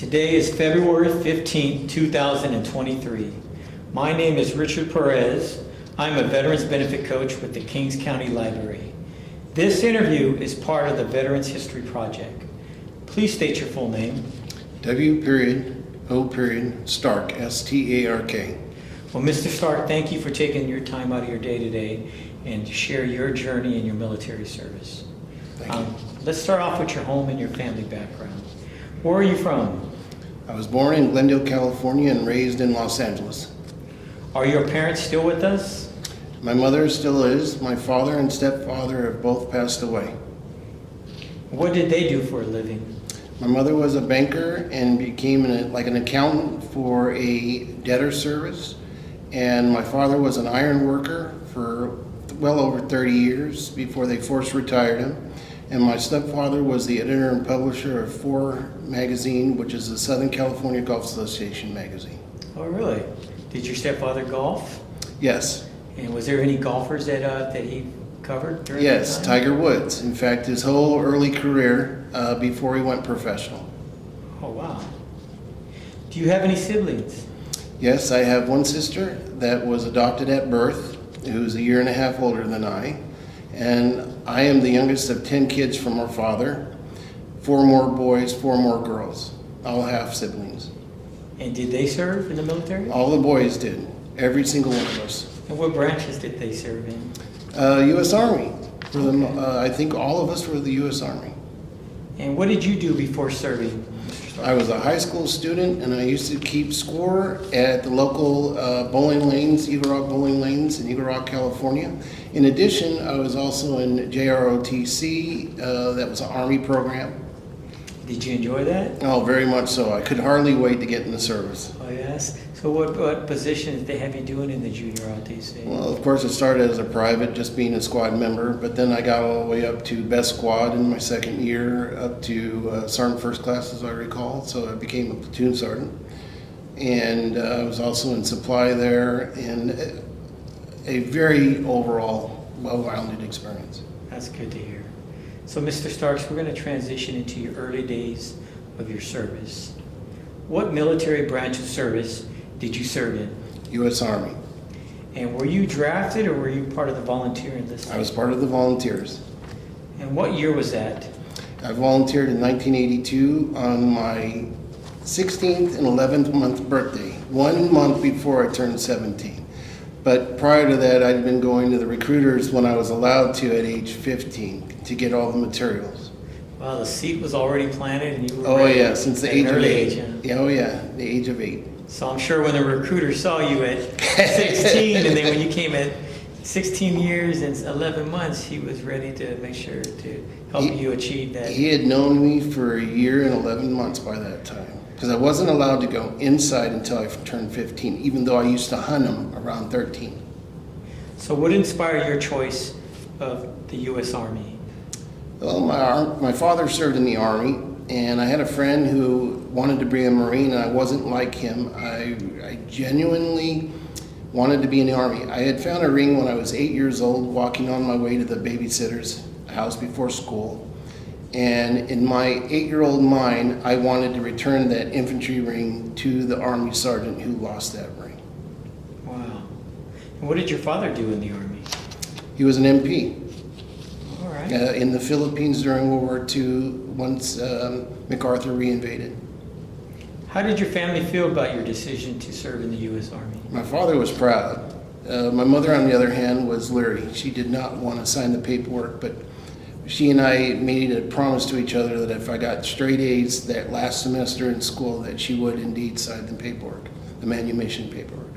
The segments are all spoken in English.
Today is February 15th, 2023. My name is Richard Perez. I'm a Veterans Benefit Coach with the Kings County Library. This interview is part of the Veterans History Project. Please state your full name. W.O. Stark, S-T-A-R-K. Well, Mr. Stark, thank you for taking your time out of your day today and to share your journey in your military service. Thank you. Let's start off with your home and your family background. Where are you from? I was born in Glendale, California and raised in Los Angeles. Are your parents still with us? My mother still is. My father and stepfather have both passed away. What did they do for a living? My mother was a banker and became an accountant for a debtor service. And my father was an iron worker for well over 30 years before they forced retired him. And my stepfather was the editor and publisher of Four magazine, which is the Southern California Golf Association magazine. Oh, really? Did your stepfather golf? Yes. And was there any golfers that he covered during Yes, that time? Tiger Woods. In fact, his whole early career before he went professional. Oh, wow. Do you have any siblings? Yes, I have one sister that was adopted at birth, who's a year and a half older than I. And I am the youngest of 10 kids from our father. 4 more boys, 4 more girls, all half siblings. And did they serve in the military? All the boys did, every single one of us. And what branches did they serve in? U.S. Army. For them, Okay. I think all of us were the U.S. Army. And what did you do before serving, Mr. Stark? I was a high school student, and I used to keep score at the local bowling lanes, Eagle Rock Bowling Lanes in Eagle Rock, California. In addition, I was also in JROTC, that was an Army program. Did you enjoy that? Oh, very much so. I could hardly wait to get in the service. Oh, yes. So what position did they have you doing in the junior ROTC? Well, of course, it started as a private, just being a squad member, but then I got all the way up to best squad in my second year, up to sergeant first class, as I recall, so I became a platoon sergeant. And I was also in supply there, and a very overall well-rounded experience. That's good to hear. So, Mr. Starks, we're going to transition into your early days of your service. What military branch of service did you serve in? U.S. Army. And were you drafted or were you part of the volunteer enlistment? I was part of the volunteers. And what year was that? I volunteered in 1982 on my 16th and 11th month birthday, 1 month before I turned 17. But prior to that, I'd been going to the recruiters when I was allowed to at age 15 to get all the materials. Well, the seed was already planted and you were Oh ready yeah, since the at age an of early 8. age, huh? Yeah, oh yeah, the age of 8. So I'm sure when the recruiter saw you at 16 and then when you came at 16 years and 11 months, he was ready to make sure to help you achieve that. He had known me for a year and 11 months by that time, because I wasn't allowed to go inside until I turned 15, even though I used to hunt him around 13. So what inspired your choice of the U.S. Army? Well, my father served in the Army, and I had a friend who wanted to be a Marine, and I wasn't like him. I genuinely wanted to be in the Army. I had found a ring when I was 8 years old, walking on my way to the babysitter's house before school. And in my 8-year-old mind, I wanted to return that infantry ring to the Army sergeant who lost that ring. Wow. And what did your father do in the Army? He was an MP All right. in the Philippines during World War II once MacArthur reinvaded. How did your family feel about your decision to serve in the U.S. Army? My father was proud. My mother, on the other hand, was leery. She did not want to sign the paperwork, but she and I made a promise to each other that if I got straight A's that last semester in school, that she would indeed sign the paperwork, the manumission paperwork.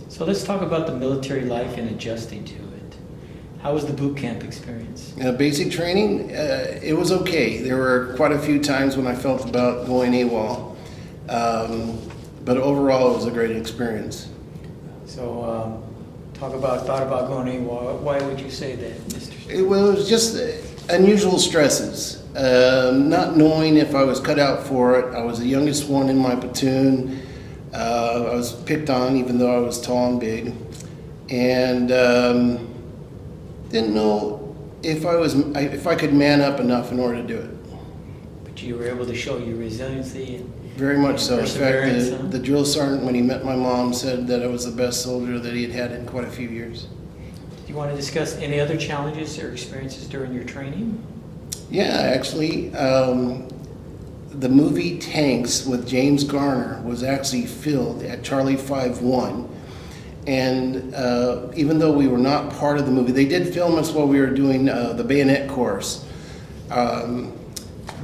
So let's talk about the military life and adjusting to it. How was the boot camp experience? Basic training, it was okay. There were quite a few times when I felt about going AWOL, but overall it was a great experience. So thought about going AWOL. Why would you say that, Mr. It was just unusual stresses. Not knowing if I was cut out for it. I was the youngest one in my platoon. I was picked on even though I was tall and big. And didn't know if I could man up enough in order to do it. but you were able to show your resiliency and Very much so. In fact, perseverance, huh? the drill sergeant, when he met my mom, said that I was the best soldier that he had had in quite a few years. Do you want to discuss any other challenges or experiences during your training? Yeah, actually, the movie Tanks with James Garner was actually filmed at Charlie 5-1. And even though we were not part of the movie, they did film us while we were doing the bayonet course.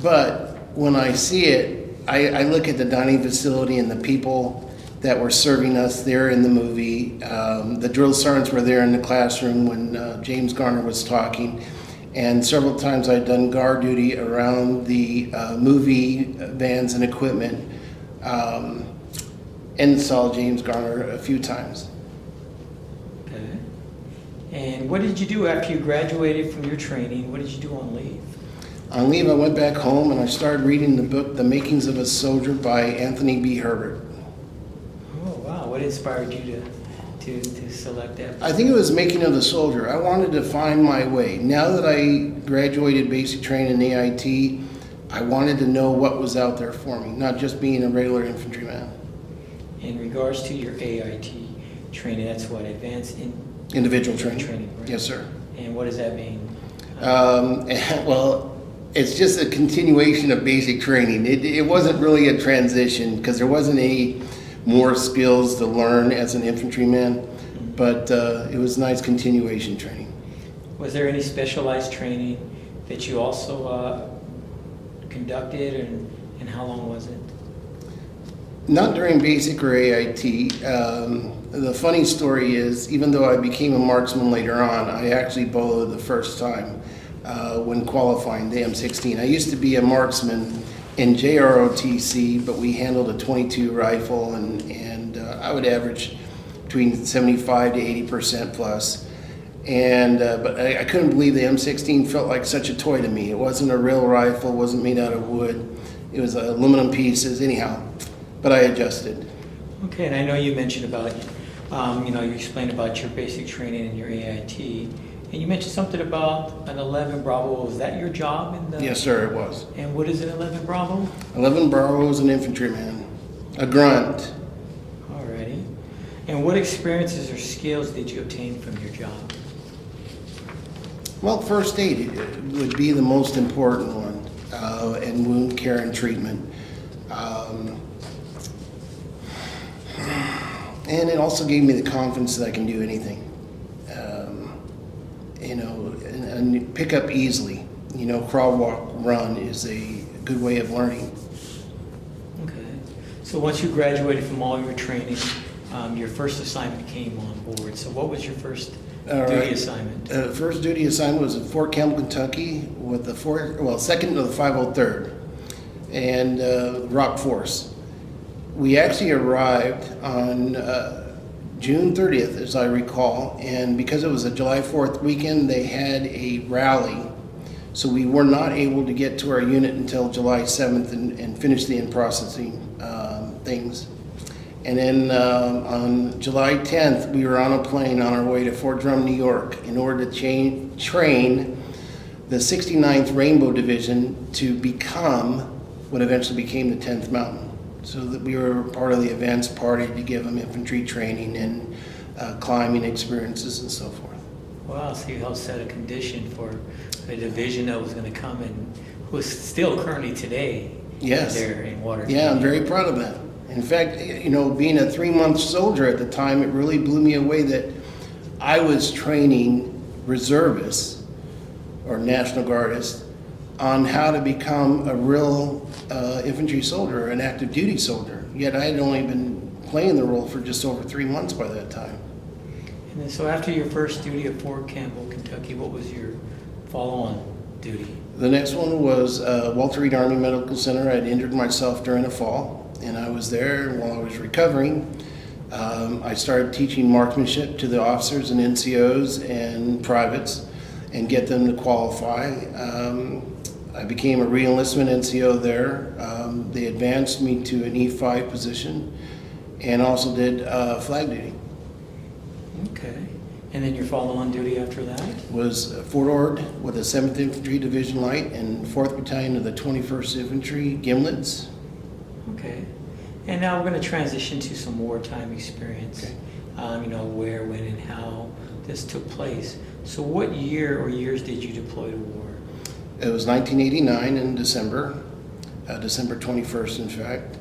But when I see it, I look at the dining facility and the people that were serving us there in the movie. The drill sergeants were there in the classroom when James Garner was talking. And several times I'd done guard duty around the movie vans and equipment, and saw James Garner a few times. Okay. And what did you do after you graduated from your training? What did you do on leave? On leave, I went back home and I started reading the book, The Makings of a Soldier by Anthony B. Herbert. Oh, wow. What inspired you to select that? I think it was Making of the Soldier. I wanted to find my way. Now that I graduated basic training in AIT, I wanted to know what was out there for me, not just being a regular infantryman. In regards to your AIT training, that's what, advanced Individual training. right? Yes, sir. And what does that mean? Well, it's just a continuation of basic training. It wasn't really a transition because there wasn't any more skills to learn as an infantryman, but it was nice continuation training. Was there any specialized training that you also conducted, and how long was it? Not during basic or AIT. The funny story is, even though I became a marksman later on, I actually bowled the first time when qualifying the M16. I used to be a marksman in JROTC, but we handled a .22 rifle, and I would average between 75 to 80% plus. But I couldn't believe the M16 felt like such a toy to me. It wasn't a real rifle, wasn't made out of wood. It was aluminum pieces, anyhow. But I adjusted. Okay, and I know you mentioned about, you explained about your basic training and your AIT, and you mentioned something about an 11 Bravo. Was that your job? Yes, sir, it was. And what is an 11 Bravo? 11 Bravo was an infantryman, a grunt. Alrighty. And what experiences or skills did you obtain from your job? Well, first aid would be the most important one, and wound care and treatment. And it also gave me the confidence that I can do anything. And pick up easily. Crawl, walk, run is a good way of learning. Okay. So once you graduated from all your training, your first assignment came on board. So what was your first duty assignment? First duty assignment was at Fort Campbell, Kentucky, with the second of the 503rd and Rock Force. We actually arrived on June 30th, as I recall, and because it was a July 4th weekend, they had a rally, so we were not able to get to our unit until July 7th and finish the in-processing things. And then on July 10th, we were on a plane on our way to Fort Drum, New York, in order to train the 69th Rainbow Division to become what eventually became the 10th Mountain. So that we were part of the events party to give them infantry training and climbing experiences and so forth. Wow, so you helped set a condition for a division that was going to come and who's still currently today Yes. there in Watertown. Yeah, I'm very proud of that. In fact, being a 3-month soldier at the time, it really blew me away that I was training reservists or National Guardists on how to become a real infantry soldier, an active duty soldier. Yet I had only been playing the role for just over 3 months by that time. And then, so after your first duty at Fort Campbell, Kentucky, what was your follow-on duty? The next one was Walter Reed Army Medical Center. I'd injured myself during a fall, and I was there while I was recovering. I started teaching marksmanship to the officers and NCOs and privates and get them to qualify. I became a re-enlistment NCO there. They advanced me to an E5 position and also did flag duty. Okay. And then your follow-on duty after that? Was Fort Ord with the 7th Infantry Division Light and 4th Battalion of the 21st Infantry Gimlets. Okay. And now we're going to transition to some wartime experience. Okay. Where, when, and how this took place. So what year or years did you deploy to war? It was 1989 in December, December 21st, in fact.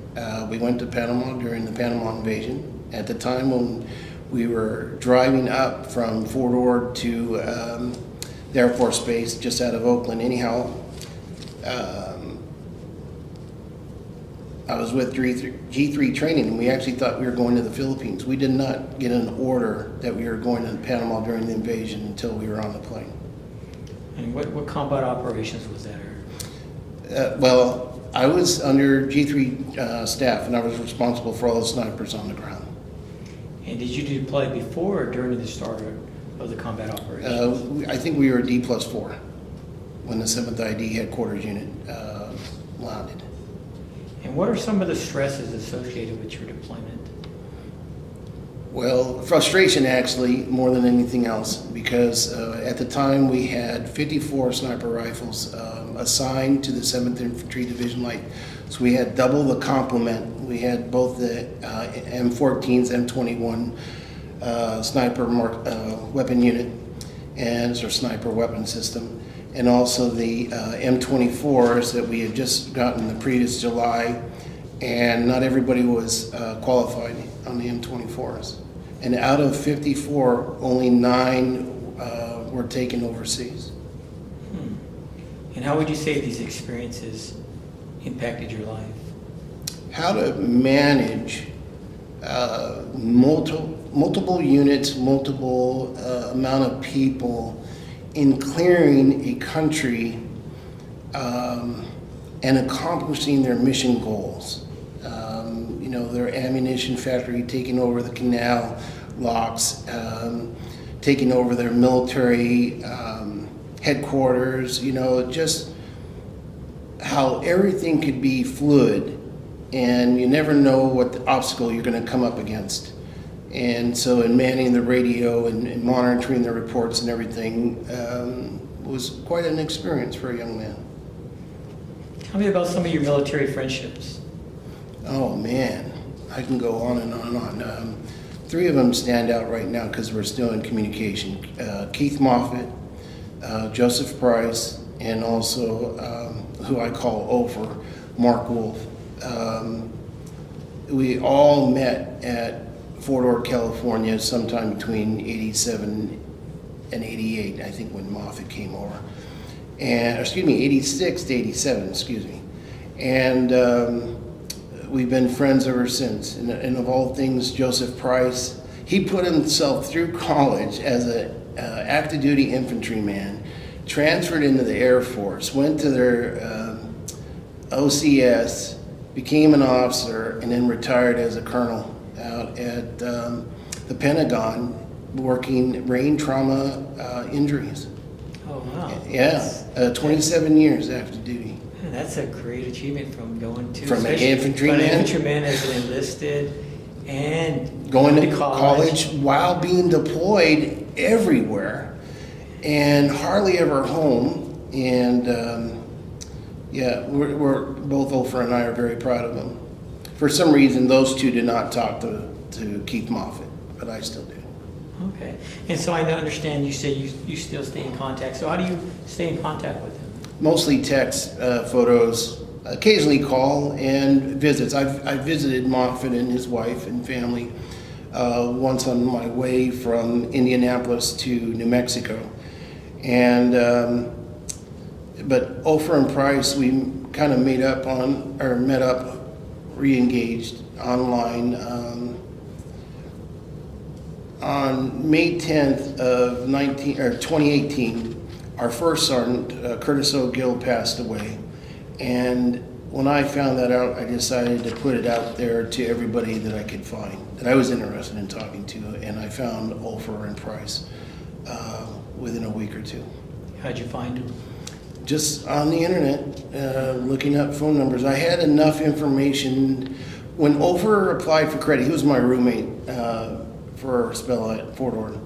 We went to Panama during the Panama invasion. At the time when we were driving up from Fort Ord to the Air Force Base just out of Oakland. Anyhow, I was with G3 training, and we actually thought we were going to the Philippines. We did not get an order that we were going to Panama during the invasion until we were on the plane. And what combat operations was that? Well, I was under G3 staff, and I was responsible for all the snipers on the ground. And did you deploy before or during the start of the combat operations? I think we were D+4 when the 7th ID headquarters unit landed. And what are some of the stresses associated with your deployment? Well, frustration actually, more than anything else, because at the time we had 54 sniper rifles assigned to the 7th Infantry Division Light. So we had double the complement. We had both the M14s, M21 sniper weapon unit and sniper weapon system, and also the M24s that we had just gotten the previous July, and not everybody was qualified on the M24s. And out of 54, only 9 were taken overseas. And how would you say these experiences impacted your life? How to manage multiple units, multiple amount of people in clearing a country and accomplishing their mission goals. Their ammunition factory, taking over the canal locks, taking over their military headquarters, just how everything could be fluid, and you never know what the obstacle you're going to come up against. And so in manning the radio and monitoring the reports and everything was quite an experience for a young man. Tell me about some of your military friendships. Oh man, I can go on and on and on. 3 of them stand out right now because we're still in communication. Keith Moffett, Joseph Price, and also who I call Ofer, Mark Wolf. We all met at Fort Ord, California, sometime between 87 and 88, I think, when Moffett came over. And, 86 to 87, And we've been friends ever since. And of all things, Joseph Price, he put himself through college as an active duty infantryman, transferred into the Air Force, went to their OCS, became an officer, and then retired as a colonel out at the Pentagon working brain trauma injuries. Oh, wow. Yeah, 27 years active duty. Man, that's a great achievement from going to... From an infantryman? From an infantryman as an enlisted and Going to college while being deployed everywhere and hardly ever home. And we're both, Ofer and I, are very proud of him. For some reason, those two did not talk to Keith Moffett, but I still do. Okay. And so I understand you say you still stay in contact. So how do you stay in contact with him? Mostly text, photos, occasionally call, and visits. I've visited Moffett and his wife and family once on my way from Indianapolis to New Mexico. And but Ofer and Price, we kind of met up, re-engaged online on May 10th of 2018. Our first sergeant, Curtis O'Gill, passed away. And when I found that out, I decided to put it out there to everybody that I could find, that I was interested in talking to. And I found Ofer and Price within a week or two. How'd you find him? Just on the internet, looking up phone numbers. I had enough information. When Ofer applied for credit, he was my roommate for a spell at Fort Ord.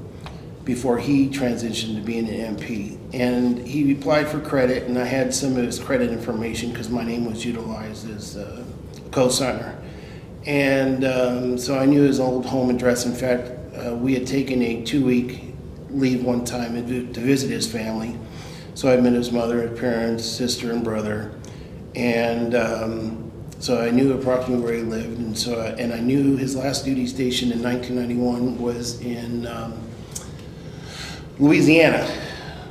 before he transitioned to being an MP. And he applied for credit, and I had some of his credit information because my name was utilized as a co-signer. And so I knew his old home address. In fact, we had taken a 2-week leave one time to visit his family. So I met his mother, his parents, sister, and brother. And so I knew approximately where he lived. And I knew his last duty station in 1991 was in Louisiana.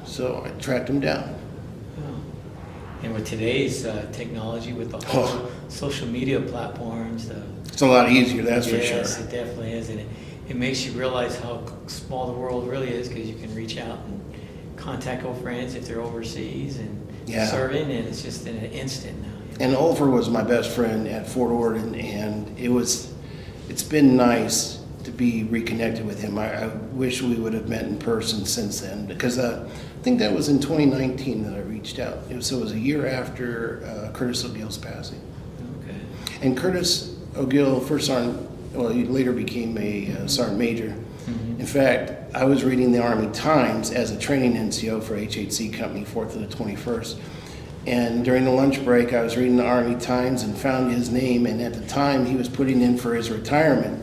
So I tracked him down. Oh. And with today's technology, with the whole social media platforms, It's a lot easier, that's for yes, sure. it definitely is, and it makes you realize how small the world really is, because you can reach out and contact old friends if they're overseas and Yeah. serving, and it's just in an instant now. And Oliver was my best friend at Fort Orden, and it's been nice to be reconnected with him. I wish we would have met in person since then, because I think that was in 2019 that I reached out. So it was a year after Curtis O'Gill's passing. Okay. And Curtis O'Gill, first sergeant, well, he later became a sergeant major. Mhm. In fact, I was reading the Army Times as a training NCO for HHC Company, 4th to the 21st. And during the lunch break, I was reading the Army Times and found his name, and at the time, he was putting in for his retirement.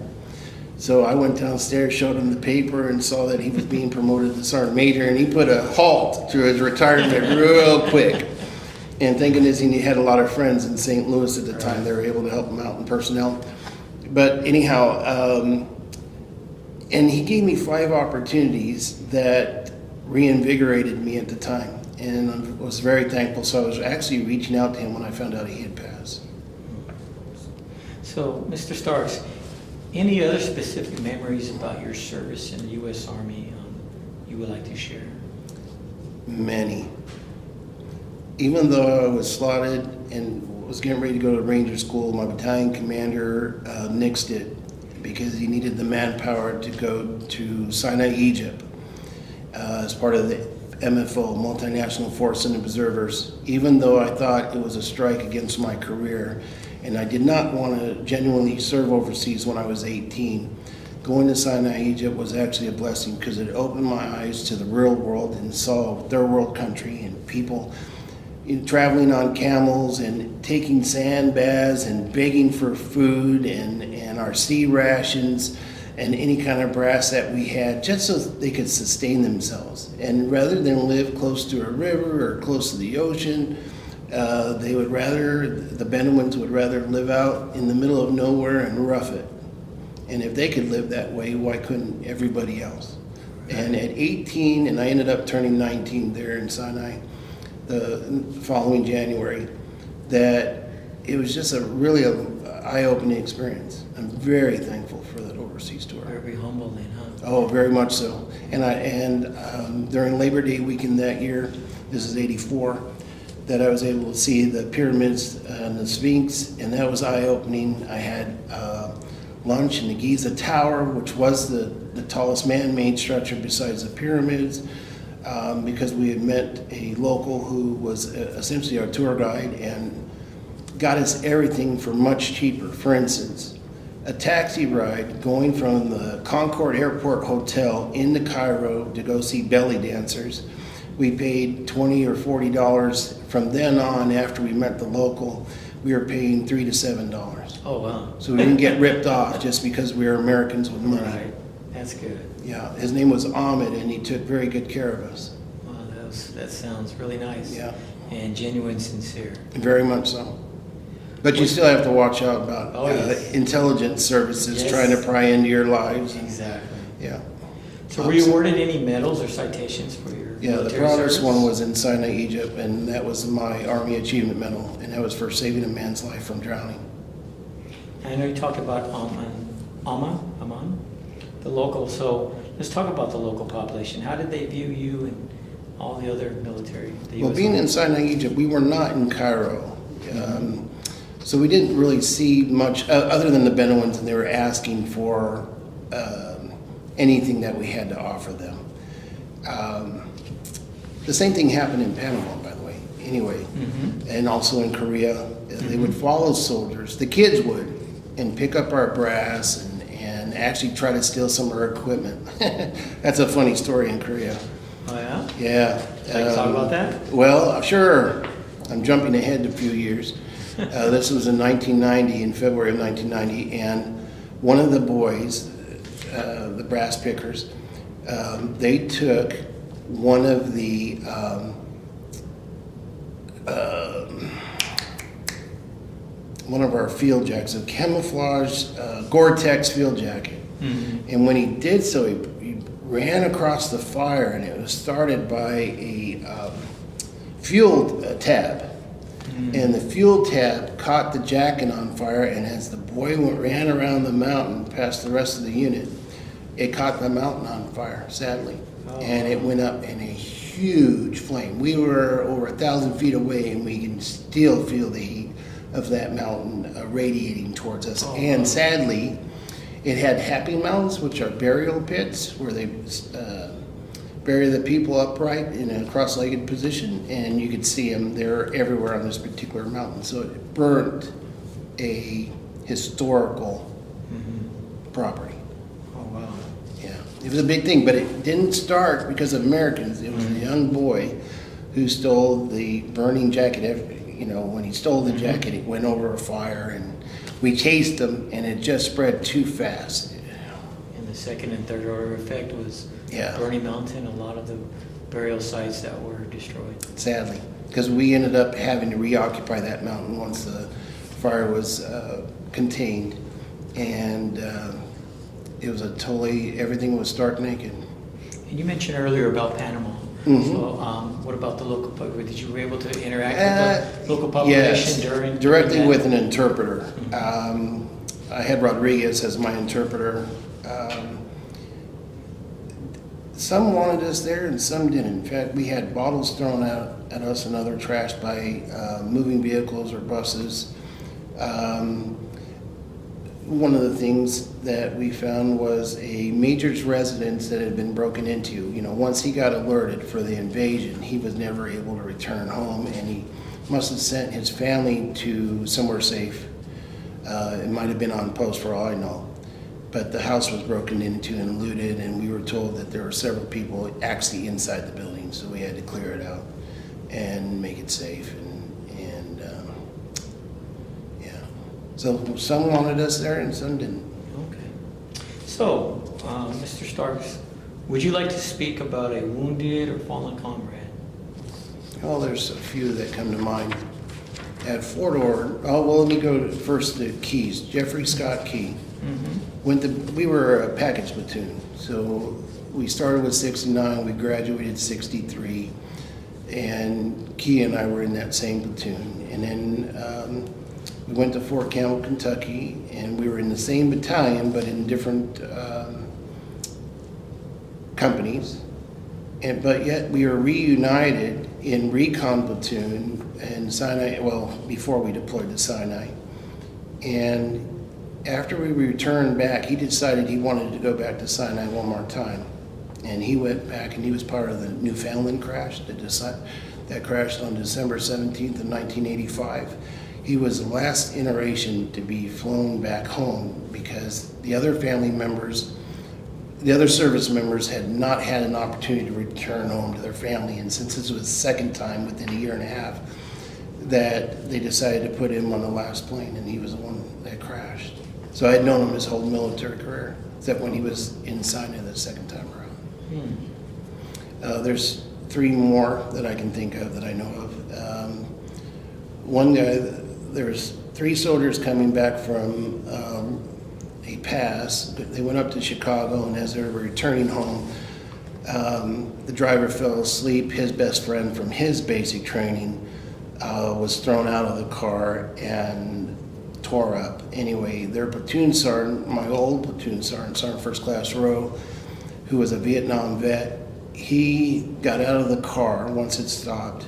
So I went downstairs, showed him the paper, and saw that he was being promoted to sergeant major, and he put a halt to his retirement real quick. And thank goodness he had a lot of friends in St. Louis at the time. They were able to help him out in personnel. But anyhow, and he gave me 5 opportunities that reinvigorated me at the time. And I was very thankful. So I was actually reaching out to him when I found out he had passed. So, Mr. Starks, any other specific memories about your service in the U.S. Army you would like to share? Many. Even though I was slotted and was getting ready to go to Ranger School, my battalion commander nixed it because he needed the manpower to go to Sinai, Egypt, as part of the MFO, Multinational Force and Observers, even though I thought it was a strike against my career. And I did not want to genuinely serve overseas when I was 18. Going to Sinai, Egypt was actually a blessing because it opened my eyes to the real world and saw third world country and people traveling on camels and taking sand baths and begging for food and our sea rations and any kind of brass that we had, just so they could sustain themselves. And rather than live close to a river or close to the ocean, the Bedouins would rather live out in the middle of nowhere and rough it. And if they could live that way, why couldn't everybody else? And at 18, and I ended up turning 19 there in Sinai the following January, that it was just a really eye-opening experience. I'm very thankful for that overseas tour. Very humbling, huh? Oh, very much so. And during Labor Day weekend that year, this is 84, that I was able to see the pyramids and the Sphinx, and that was eye-opening. I had lunch in the Giza Tower, which was the tallest man-made structure besides the pyramids, because we had met a local who was essentially our tour guide and got us everything for much cheaper. For instance, a taxi ride going from the Concord Airport Hotel into Cairo to go see belly dancers. We paid $20 or $40. From then on, after we met the local, we were paying $3 to $7. Oh, wow. So we didn't get ripped off just because we were Americans with money. Right. That's good. Yeah, his name was Ahmed, and he took very good care of us. Wow, that sounds really nice. Yeah. And genuine, sincere. Very much so. But you still have to watch out about Oh, yes. intelligence services Yes. trying to pry into your lives. Exactly. Yeah. So were you awarded any medals or citations for your Yeah, the military proudest service? one was in Sinai, Egypt, and that was my Army Achievement Medal, and that was for saving a man's life from drowning. I know you talked about Amman, the local. So let's talk about the local population. How did they view you and all the other military? The Well, US being Army? in Sinai, Egypt, we were not in Cairo. So we didn't really see much, other than the Bedouins, and they were asking for anything that we had to offer them. The same thing happened in Panama, by the way, anyway, and also in Korea. They would follow soldiers, the kids would, and pick up our brass and actually try to steal some of our equipment. That's a funny story in Korea. Oh, yeah? Yeah. Can you talk about that? Well, sure. I'm jumping ahead a few years. This was in 1990, in February of 1990, and one of the boys, the brass pickers, they took one of the one of our field jackets, a camouflage Gore-Tex field jacket. Mm-hmm. And when he did so, he ran across the fire, and it was started by a fuel tab. Mm-hmm. And the fuel tab caught the jacket on fire, and as the boy ran around the mountain past the rest of the unit, it caught the mountain on fire, sadly. Oh. And it went up in a huge flame. We were over 1,000 feet away, and we can still feel the heat of that mountain radiating towards us. Oh, and wow. sadly, it had happy mounds, which are burial pits, where they bury the people upright in a cross-legged position, and you could see them. They're everywhere on this particular mountain. So it burnt a historical property. Oh, wow. Yeah, it was a big thing, but it didn't start because of Americans. It was a young boy who stole the burning jacket. You know, when he stole the jacket, it went over a fire, and we chased him, and it just spread too fast. And the second and third order effect was Yeah. Bernie Mountain, a lot of the burial sites that were destroyed. Sadly, because we ended up having to reoccupy that mountain once the fire was contained, and it was everything was stark naked. And you mentioned earlier about Panama. Mhm. So what about the local public? Did you were able to interact with the local population Yes, during directly that? with an interpreter. I had Rodriguez as my interpreter. Some wanted us there and some didn't. In fact, we had bottles thrown out at us and other trash by moving vehicles or buses. One of the things that we found was a major's residence that had been broken into. You know, once he got alerted for the invasion, he was never able to return home, and he must have sent his family to somewhere safe. It might have been on post for all I know. But the house was broken into and looted, and we were told that there were several people actually inside the building, so we had to clear it out and make it safe. Yeah. So some wanted us there and some didn't. Okay. So, Mr. Starks, would you like to speak about a wounded or fallen comrade? Well, there's a few that come to mind. At Fort Ord, let me go first to Keys. Jeffrey Scott Key. We were a package platoon, so we started with 69, we graduated 63, and Key and I were in that same platoon. And then we went to Fort Campbell, Kentucky, and we were in the same battalion, but in different companies. But yet we were reunited in Recon Platoon in Sinai, before we deployed to Sinai. And after we returned back, he decided he wanted to go back to Sinai one more time. And he went back, and he was part of the Newfoundland crash that crashed on December 17th of 1985. He was the last iteration to be flown back home because the other service members had not had an opportunity to return home to their family. And since this was the second time within a year and a half, that they decided to put him on the last plane, and he was the one that crashed. So I had known him his whole military career, except when he was in Sinai the second time around. There's three more that I can think of that I know of. One guy, there's three soldiers coming back from a pass. They went up to Chicago, and as they were returning home, the driver fell asleep. His best friend from his basic training was thrown out of the car and tore up. Anyway, their platoon sergeant, my old platoon sergeant, Sergeant First Class Rowe, who was a Vietnam vet, he got out of the car once it stopped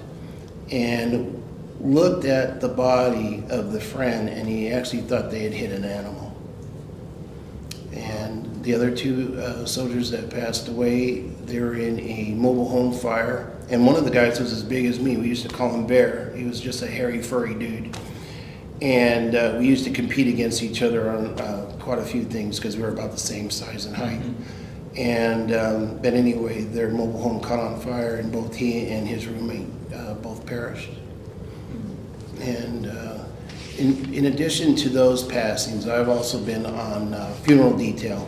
and looked at the body of the friend, and he actually thought they had hit an animal. And the other two soldiers that passed away, they were in a mobile home fire. And one of the guys was as big as me. We used to call him Bear. He was just a hairy, furry dude. And we used to compete against each other on quite a few things because we were about the same size and height. And but anyway, their mobile home caught on fire, and both he and his roommate both perished. And in addition to those passings, I've also been on funeral detail,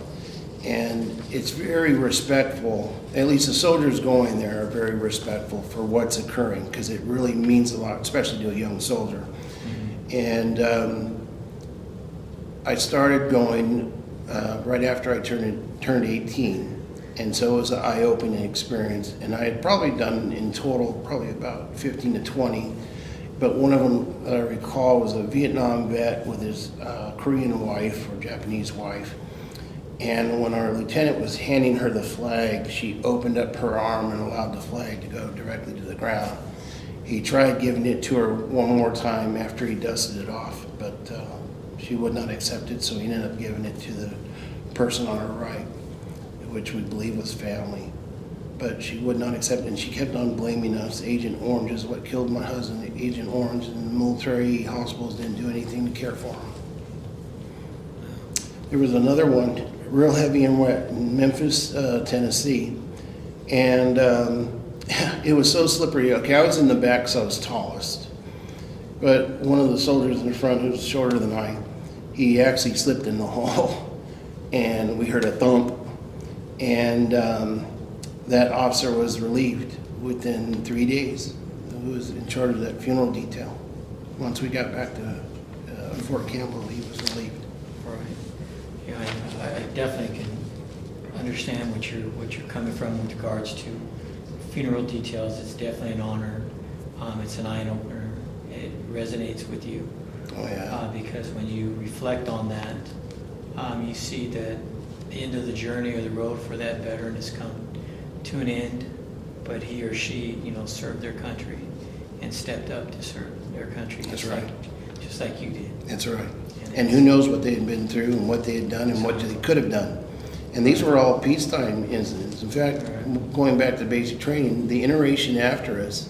and it's very respectful. At least the soldiers going there are very respectful for what's occurring, because it really means a lot, especially to a young soldier. And I started going right after I turned 18, and so it was an eye-opening experience. And I had probably done in total probably about 15 to 20, but one of them that I recall was a Vietnam vet with his Korean wife or Japanese wife. And when our lieutenant was handing her the flag, she opened up her arm and allowed the flag to go directly to the ground. He tried giving it to her one more time after he dusted it off, but she would not accept it, so he ended up giving it to the person on her right, which we believe was family. But she would not accept it, and she kept on blaming us. Agent Orange is what killed my husband. Agent Orange and the military hospitals didn't do anything to care for him. There was another one, real heavy and wet, in Memphis, Tennessee, and it was so slippery. Okay, I was in the back, so I was tallest. But one of the soldiers in the front, who was shorter than I, he actually slipped in the hole, and we heard a thump, and that officer was relieved within 3 days. Who was in charge of that funeral detail. Once we got back to Fort Campbell, he was relieved. Right. Yeah, I definitely can understand what you're coming from with regards to funeral details. It's definitely an honor. It's an eye opener. It resonates with you. Oh yeah. Because when you reflect on that, you see that the end of the journey or the road for that veteran has come to an end, but he or she, served their country and stepped up to serve their country. That's right. Just like you did. That's right. And who knows what they had been through and what they had done and what they could have done. And these were all peacetime incidents. In fact, going back to basic training, the iteration after us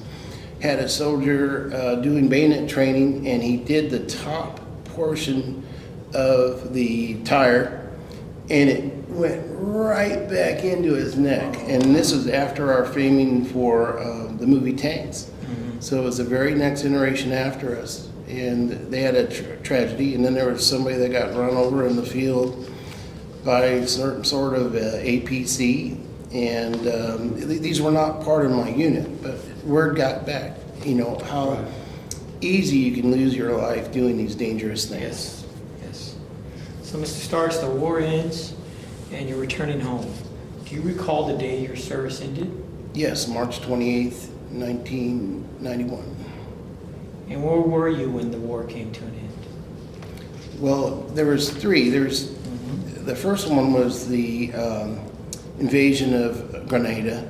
had a soldier doing bayonet training, and he did the top portion of the tire, and it went right back into his neck. And this was after our framing for the movie Tanks. So it was the very next iteration after us. And they had a tragedy, and then there was somebody that got run over in the field by certain sort of APC, and these were not part of my unit, but word got back, how easy you can lose your life doing these dangerous things. Yes. So, Mr. Starks, the war ends, and you're returning home. Do you recall the day your service ended? Yes, March 28th, 1991. And where were you when the war came to an end? Well, there was three. The first one was the invasion of Grenada.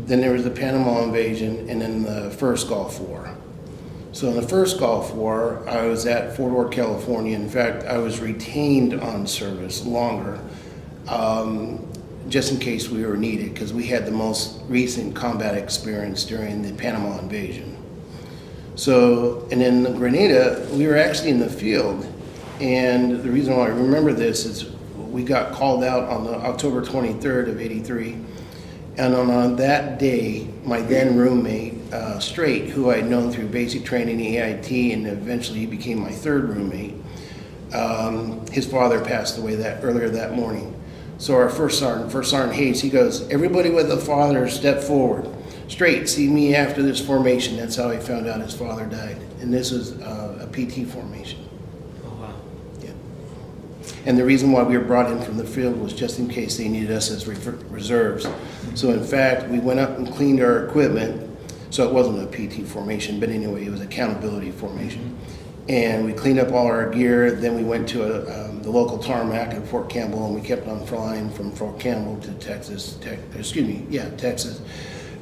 Then there was the Panama invasion, and then the first Gulf War. So in the first Gulf War, I was at Fort Ord, California. In fact, I was retained on service longer, just in case we were needed, because we had the most recent combat experience during the Panama invasion. So, and in Grenada, we were actually in the field, and the reason why I remember this is we got called out on the October 23rd of '83, and on that day, my then roommate, Straight, who I had known through basic training, AIT, and eventually he became my third roommate, his father passed away earlier that morning. So our First Sergeant Hayes, he goes, "Everybody with a father step forward. Straight, see me after this formation." That's how he found out his father died. And this was a PT formation. Oh, wow. Yeah. And the reason why we were brought in from the field was just in case they needed us as reserves. So in fact, we went up and cleaned our equipment. So it wasn't a PT formation, but anyway, it was accountability formation. And we cleaned up all our gear. Then we went to the local tarmac at Fort Campbell, and we kept on flying from Fort Campbell to Texas. Texas.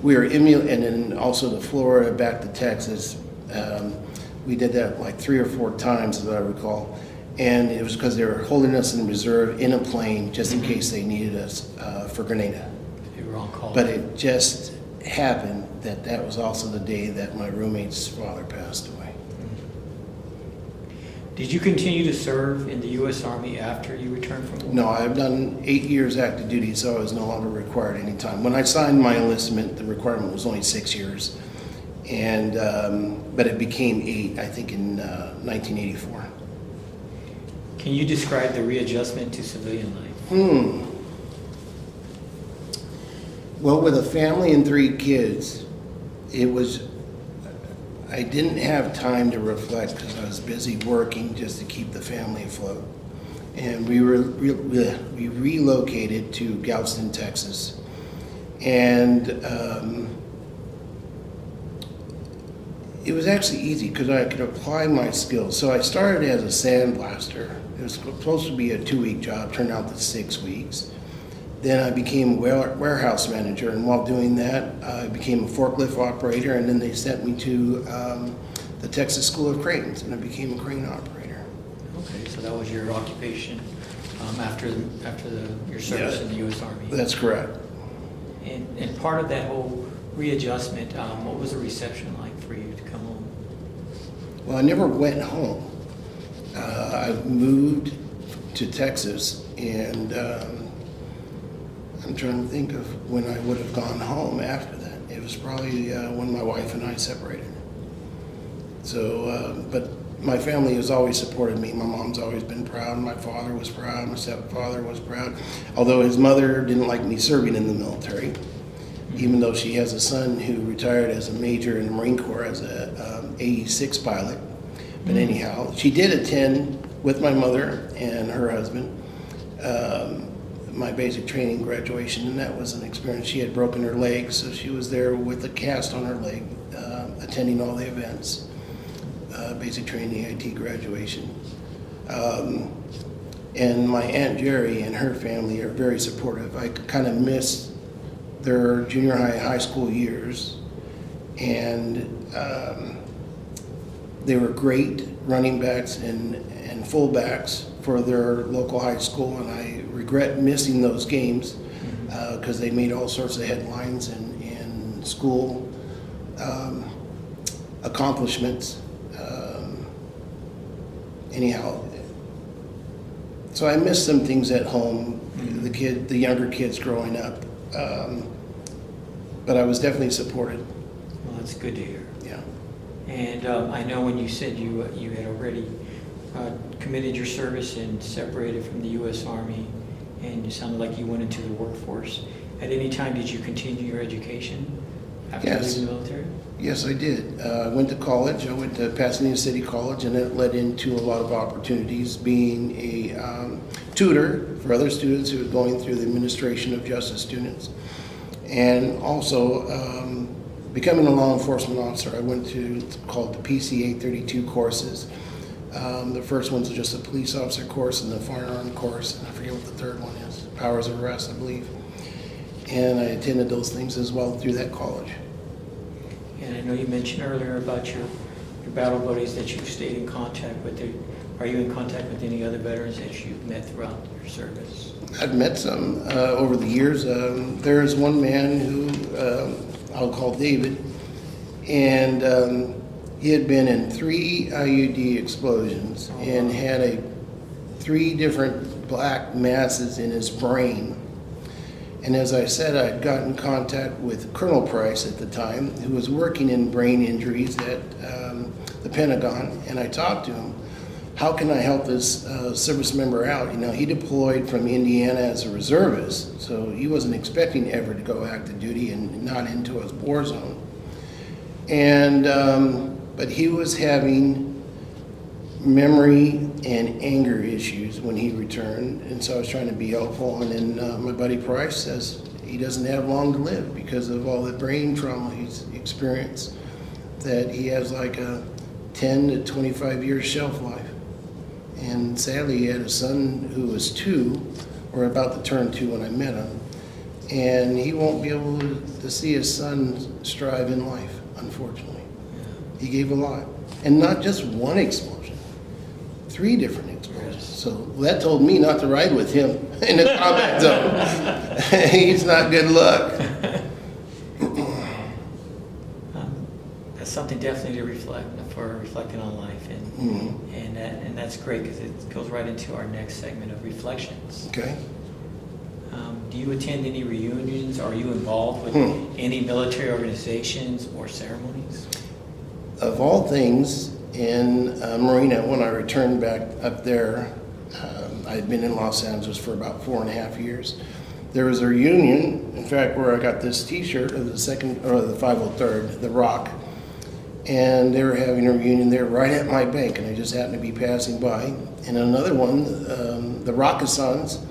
We were and then also to Florida, back to Texas. We did that like 3 or 4 times, as I recall. And it was because they were holding us in reserve in a plane just in case they needed us for Grenada. You were on call. But it just happened that was also the day that my roommate's father passed away. Did you continue to serve in the U.S. Army after you returned from war? No, I've done 8 years active duty, so I was no longer required any time. When I signed my enlistment, the requirement was only 6 years, and but it became 8, I think, in 1984. Can you describe the readjustment to civilian life? Well, with a family and 3 kids, I didn't have time to reflect because I was busy working just to keep the family afloat. And we relocated to Galveston, Texas. And it was actually easy because I could apply my skills. So I started as a sandblaster. It was supposed to be a 2-week job, turned out to 6 weeks. Then I became warehouse manager, and while doing that, I became a forklift operator, and then they sent me to the Texas School of Cranes, and I became a crane operator. Okay, so that was your occupation after your service in the U.S. Army. That's correct. And part of that whole readjustment, what was the reception like for you to come home? Well, I never went home. I moved to Texas, and I'm trying to think of when I would have gone home after that. It was probably when my wife and I separated. So, but my family has always supported me. My mom's always been proud. My father was proud. My stepfather was proud. Although his mother didn't like me serving in the military, even though she has a son who retired as a major in the Marine Corps as a AE-6 pilot. But anyhow, she did attend with my mother and her husband my basic training graduation, and that was an experience. She had broken her leg, so she was there with a cast on her leg, attending all the events, basic training, AIT graduation. And my Aunt Jerry and her family are very supportive. I kind of missed their junior high school years, and they were great running backs and fullbacks for their local high school, and I regret missing those games because they made all sorts of headlines in school accomplishments. Anyhow, so I missed some things at home, the younger kids growing up, but I was definitely supported. Well, that's good to hear. Yeah. And I know when you said you had already committed your service and separated from the U.S. Army, and it sounded like you went into the workforce. At any time, did you continue your education after leaving the military? Yes, I did. I went to college. I went to Pasadena City College, and that led into a lot of opportunities, being a tutor for other students who were going through the administration of justice students, and also becoming a law enforcement officer. I went to called the PC 832 courses. The first one's just a police officer course and the firearm course, and I forget what the third one is, powers of arrest, I believe. And I attended those things as well through that college. And I know you mentioned earlier about your battle buddies that you've stayed in contact with. Are you in contact with any other veterans that you've met throughout your service? I've met some over the years. There is one man who I'll call David, and he had been in 3 IUD explosions and had 3 different black masses in his brain. And as I said, I'd gotten in contact with Colonel Price at the time, who was working in brain injuries at the Pentagon, and I talked to him. How can I help this service member out? You know, he deployed from Indiana as a reservist, so he wasn't expecting ever to go active duty and not into a war zone. And but he was having memory and anger issues when he returned, and so I was trying to be helpful. And then my buddy Price says he doesn't have long to live because of all the brain trauma he's experienced, that he has like a 10 to 25 year shelf life. And sadly, he had a son who was 2, or about to turn 2 when I met him, and he won't be able to see his son strive in life, unfortunately. He gave a lot, and not just one explosion, 3 different explosions. So that told me not to ride with him in the combat zone. He's not good luck. That's something definitely to reflect, for reflecting on life. And And that's great because it goes right into our next segment of reflections. Okay. Do you attend any reunions? Are you involved with any military organizations or ceremonies? Of all things, in Marina, when I returned back up there, I had been in Los Angeles for about 4.5 years. There was a reunion, in fact, where I got this T-shirt of the 503rd, the Rock, and they were having a reunion there right at my bank, and I just happened to be passing by. And another one, the Rockasons.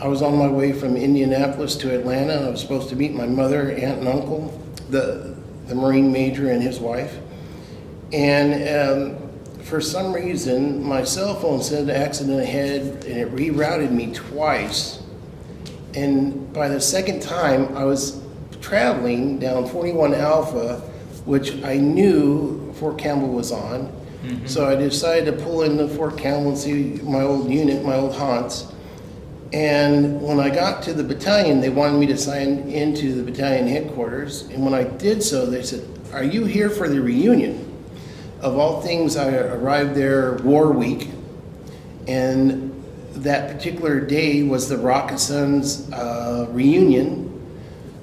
I was on my way from Indianapolis to Atlanta, and I was supposed to meet my mother, aunt, and uncle, the Marine major and his wife. And for some reason, my cell phone said accident ahead, and it rerouted me twice. And by the second time, I was traveling down 41 Alpha, which I knew Fort Campbell was on. So I decided to pull into Fort Campbell and see my old unit, my old haunts. And when I got to the battalion, they wanted me to sign into the battalion headquarters. And when I did so, they said, "Are you here for the reunion?" Of all things, I arrived there war week. And that particular day was the Rockasons reunion.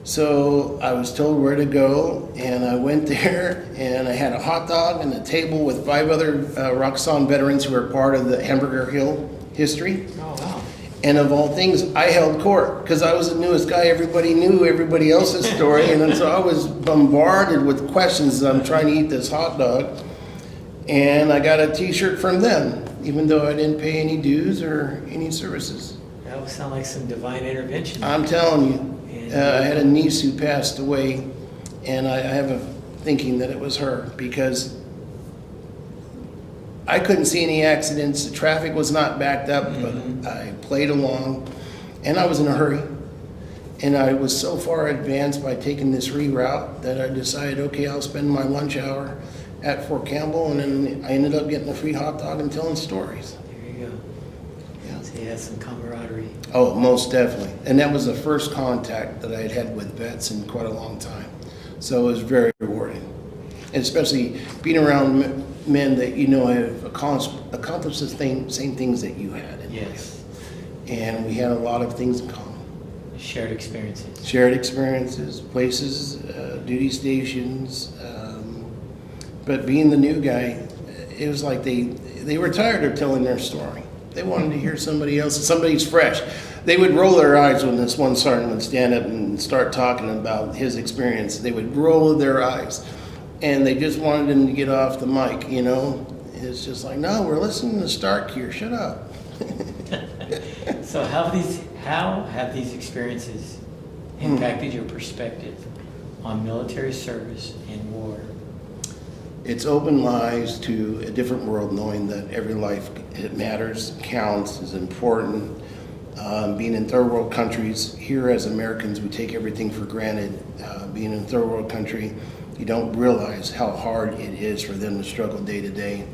So I was told where to go, and I went there, and I had a hot dog and a table with 5 other Rockason veterans who were part of the Hamburger Hill history. Oh, wow. And of all things, I held court because I was the newest guy. Everybody knew everybody else's story, and so I was bombarded with questions as I'm trying to eat this hot dog. And I got a T-shirt from them, even though I didn't pay any dues or any services. That would sound like some divine intervention. I'm telling you, I had a niece who passed away, and I have a thinking that it was her because I couldn't see any accidents. The traffic was not backed up, but I played along, and I was in a hurry. And I was so far advanced by taking this reroute that I decided, okay, I'll spend my lunch hour at Fort Campbell, and then I ended up getting a free hot dog and telling stories. There you go. Yeah. So you had some camaraderie. Oh, most definitely. And that was the first contact that I had had with vets in quite a long time. So it was very rewarding. And especially being around men that you know have accomplished the same things that you had in life. And we had a lot of things in common. Shared experiences. Shared experiences, places, duty stations. But being the new guy, it was like they were tired of telling their story. They wanted to hear somebody else, somebody's fresh. They would roll their eyes when this one sergeant would stand up and start talking about his experience. They would roll their eyes. And they just wanted him to get off the mic, you know? It's just like, no, we're listening to Stark here, shut up. So how have these experiences impacted your perspective on military service and war? It's opened my eyes to a different world, knowing that every life, it matters, counts, is important. Being in third world countries, here as Americans, we take everything for granted. Being in a third world country, you don't realize how hard it is for them to struggle day to day.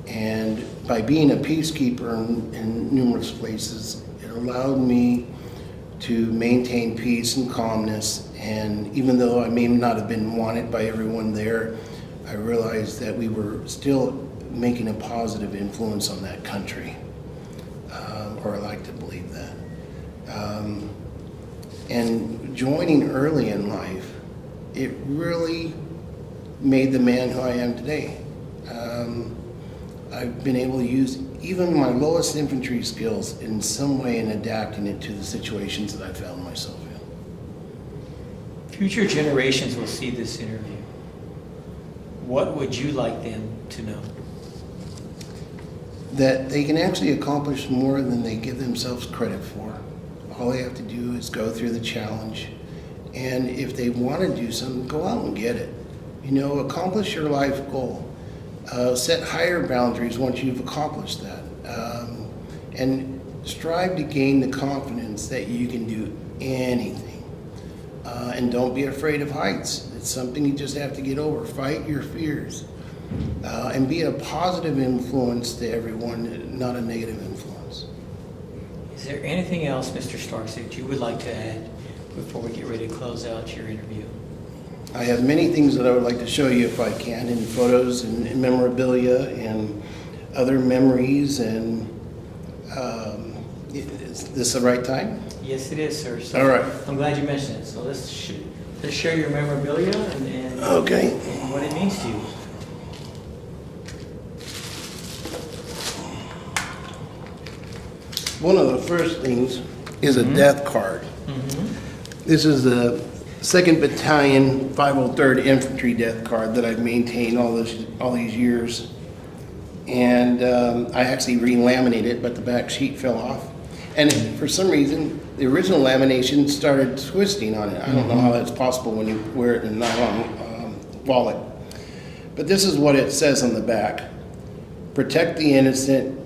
And by being a peacekeeper in numerous places, it allowed me to maintain peace and calmness. And even though I may not have been wanted by everyone there, I realized that we were still making a positive influence on that country, or I like to believe that. And joining early in life, it really made the man who I am today. I've been able to use even my lowest infantry skills in some way in adapting it to the situations that I found myself in. Future generations will see this interview. What would you like them to know? That they can actually accomplish more than they give themselves credit for. All they have to do is go through the challenge. And if they want to do something, go out and get it. You know, accomplish your life goal. Set higher boundaries once you've accomplished that. And strive to gain the confidence that you can do anything. And don't be afraid of heights. It's something you just have to get over. Fight your fears. And be a positive influence to everyone, not a negative influence. Is there anything else, Mr. Starks, that you would like to add before we get ready to close out your interview? I have many things that I would like to show you if I can, in photos and memorabilia and other memories. And is this the right time? Yes, it is, sir. So All right. I'm glad you mentioned it. So let's share your memorabilia and Okay. and what it means to you. One of the first things is a death card. This is the 2nd Battalion 503rd Infantry death card that I've maintained all these years. And I actually re-laminated it, but the back sheet fell off. And for some reason, the original lamination started twisting on it. I don't know how that's possible when you wear it in a nylon wallet. But this is what it says on the back. Protect the innocent,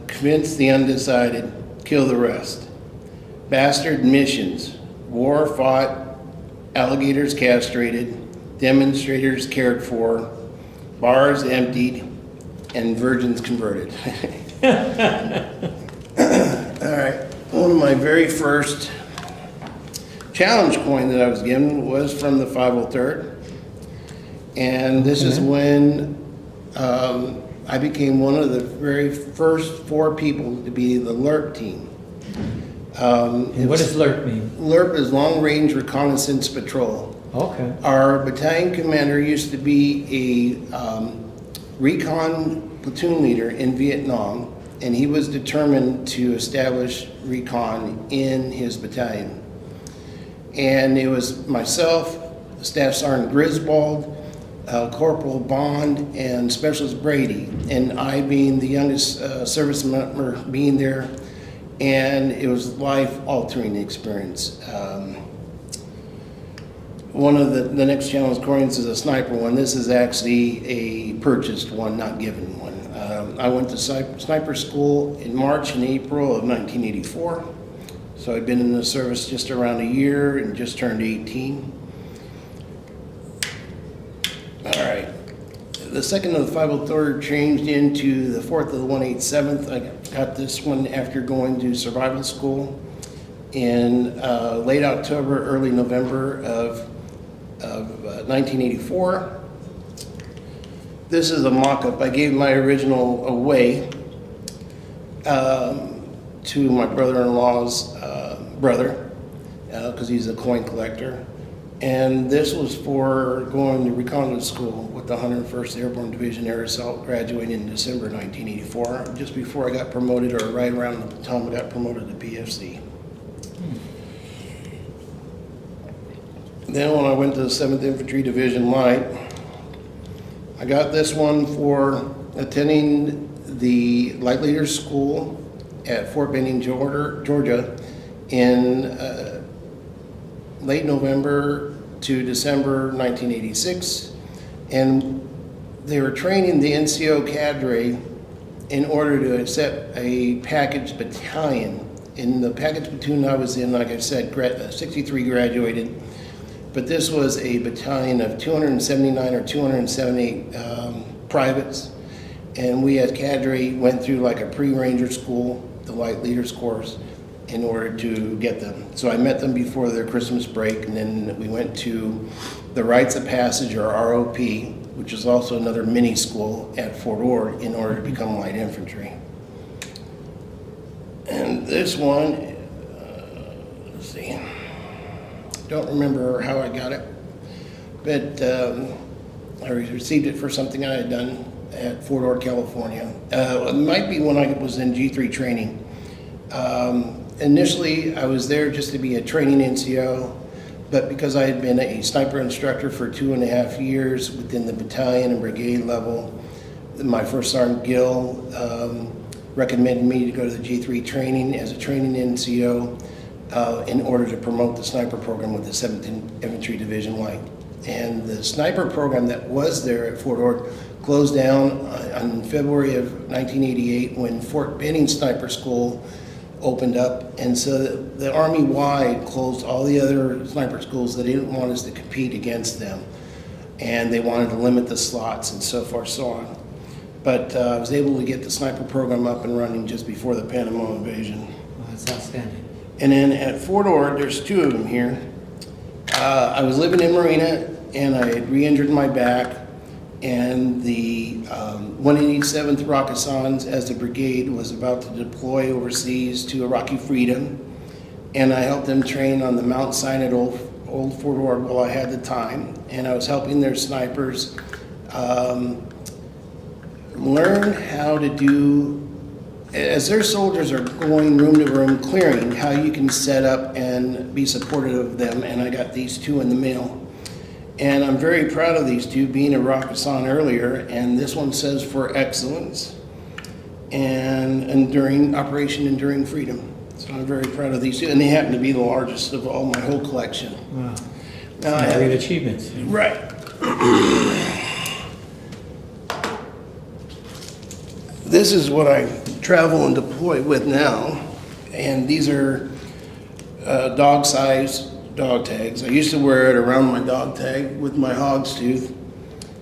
convince the undecided, kill the rest. Bastard missions. War fought, alligators castrated, demonstrators cared for, bars emptied, and virgins converted. All right, one of my very first challenge coin that I was given was from the 503rd. And this is when I became one of the very first 4 people to be the LRP team. And what does LRP mean? LRP is Long Range Reconnaissance Patrol. Okay. Our battalion commander used to be a recon platoon leader in Vietnam, and he was determined to establish recon in his battalion. And it was myself, Staff Sergeant Griswold, Corporal Bond, and Specialist Brady, and I being the youngest service member being there, and it was life-altering experience. One of the next challenge coins is a sniper one. This is actually a purchased one, not given one. I went to sniper school in March and April of 1984. So I've been in the service just around a year and just turned 18. All right. The 2nd of the 503rd changed into the 4th of the 187th. I got this one after going to survival school in late October, early November of 1984. This is a mock-up. I gave my original away to my brother-in-law's brother because he's a coin collector. And this was for going to reconnaissance school with the 101st Airborne Division Air Assault, graduating in December 1984, just before I got promoted, or right around the time I got promoted to PFC. Then when I went to the 7th Infantry Division Light, I got this one for attending the Light Leaders School at Fort Benning, Georgia in late November to December 1986. And they were training the NCO cadre in order to accept a package battalion. In the package platoon I was in, like I said, 63 graduated. But this was a battalion of 279 or 278 privates, and we as cadre went through like a pre-ranger school, the Light Leaders course, in order to get them. So I met them before their Christmas break, and then we went to the Rites of Passage, or ROP, which is also another mini school at Fort Ord, in order to become light infantry. And this one, let's see. Don't remember how I got it, but I received it for something I had done at Fort Ord, California. It might be when I was in G3 training. Initially, I was there just to be a training NCO, but because I had been a sniper instructor for 2.5 years within the battalion and brigade level, my first Sergeant Gill recommended me to go to the G3 training as a training NCO. In order to promote the sniper program with the 7th Infantry Division Light. And the sniper program that was there at Fort Ord closed down in February of 1988 when Fort Benning Sniper School opened up. And so the Army-wide closed all the other sniper schools. They didn't want us to compete against them. And they wanted to limit the slots and so forth, so on. But I was able to get the sniper program up and running just before the Panama invasion. Well, that's outstanding. And then at Fort Ord, there's 2 of them here. I was living in Marina, and I had re-injured my back, and the 187th Rakkasans as the brigade was about to deploy overseas to Iraqi freedom, and I helped them train on the Mount Sinai at Old Fort Ord while I had the time, and I was helping their snipers learn how to do, as their soldiers are going room to room clearing, how you can set up and be supportive of them, and I got these two in the mail. And I'm very proud of these two, being a Rakkasan earlier, and this one says for excellence and Operation Enduring Freedom. So I'm very proud of these two, and they happen to be the largest of all my whole collection. Wow. Now I have, Great achievements. right. This is what I travel and deploy with now, and these are dog-sized dog tags. I used to wear it around my dog tag with my hog's tooth,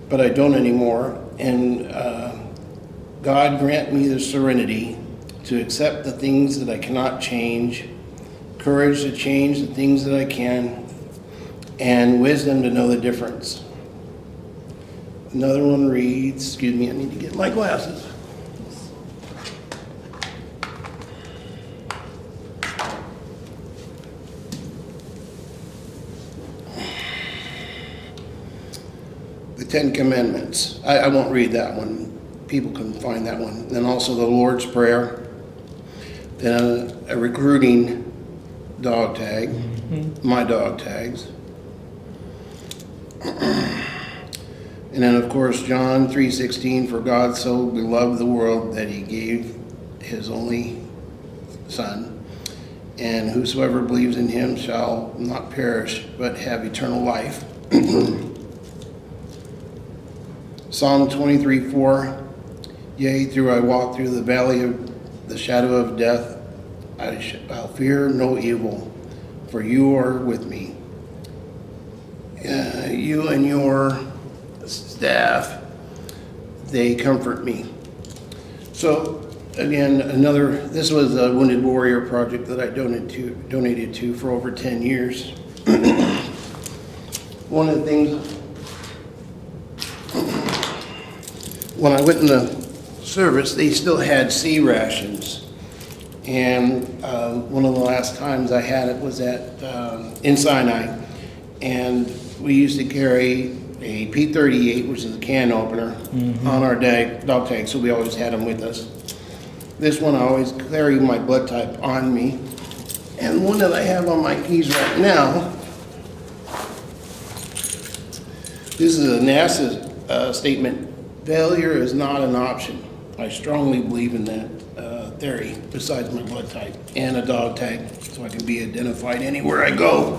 but I don't anymore. And God grant me the serenity to accept the things that I cannot change, courage to change the things that I can, and wisdom to know the difference. Another one reads, excuse me, I need to get my glasses. The Ten Commandments. I won't read that one. People can find that one. Then also the Lord's Prayer. Then a recruiting dog tag, my dog tags. And then of course John 3:16, for God so beloved the world that he gave his only Son, and whosoever believes in him shall not perish but have eternal life. Psalm 23:4, yea, though I walk through the valley of the shadow of death, I'll fear no evil, for you are with me. You and your staff, they comfort me. So again, this was a Wounded Warrior project that I donated to for over 10 years. One of the things, when I went in the service, they still had C rations. And one of the last times I had it was in Sinai. And we used to carry a P38, which is a can opener, on our dog tag, so we always had them with us. This one I always carry my blood type on me. And one that I have on my keys right now, this is a NASA statement. Failure is not an option. I strongly believe in that theory, besides my blood type, and a dog tag, so I can be identified anywhere I go.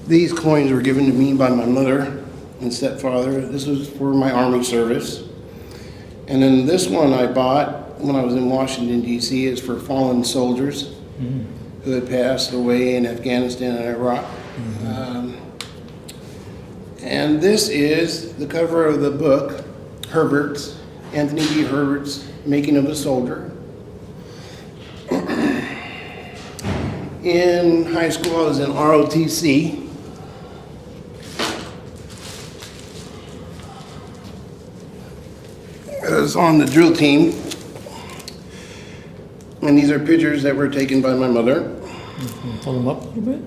These coins were given to me by my mother and stepfather. This was for my Army service. And then this one I bought when I was in Washington, D.C. is for fallen soldiers who had passed away in Afghanistan and Iraq. And this is the cover of the book, Anthony B. Herbert's Making of a Soldier. In high school, I was in ROTC. I was on the drill team. And these are pictures that were taken by my mother. Hold them up a little bit.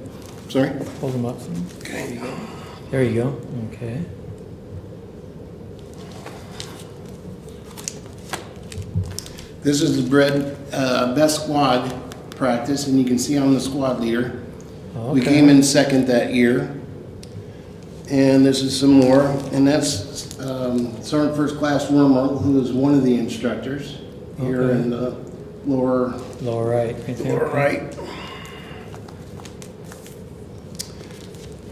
Sorry? Hold them up some. Okay. There you go. Okay. This is the best squad practice, and you can see I'm the squad leader. Okay. We came in second that year. And this is some more, and that's Sergeant First Class Wormel, who is one of the instructors here in the lower right. Right there. lower right.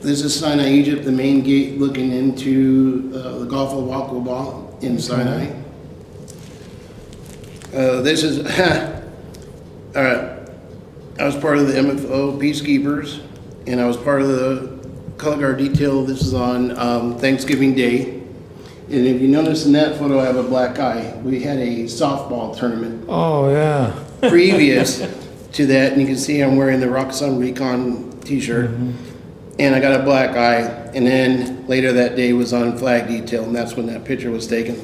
This is Sinai, Egypt, the main gate looking into the Gulf of Aqaba in Sinai. This is, I was part of the MFO Peacekeepers, and I was part of the Color Guard detail. This is on Thanksgiving Day. And if you notice in that photo, I have a black eye. We had a softball tournament Oh, yeah. previous to that, and you can see I'm wearing the Roxxon Recon t-shirt, and I got a black eye, and then later that day was on flag detail, and that's when that picture was taken.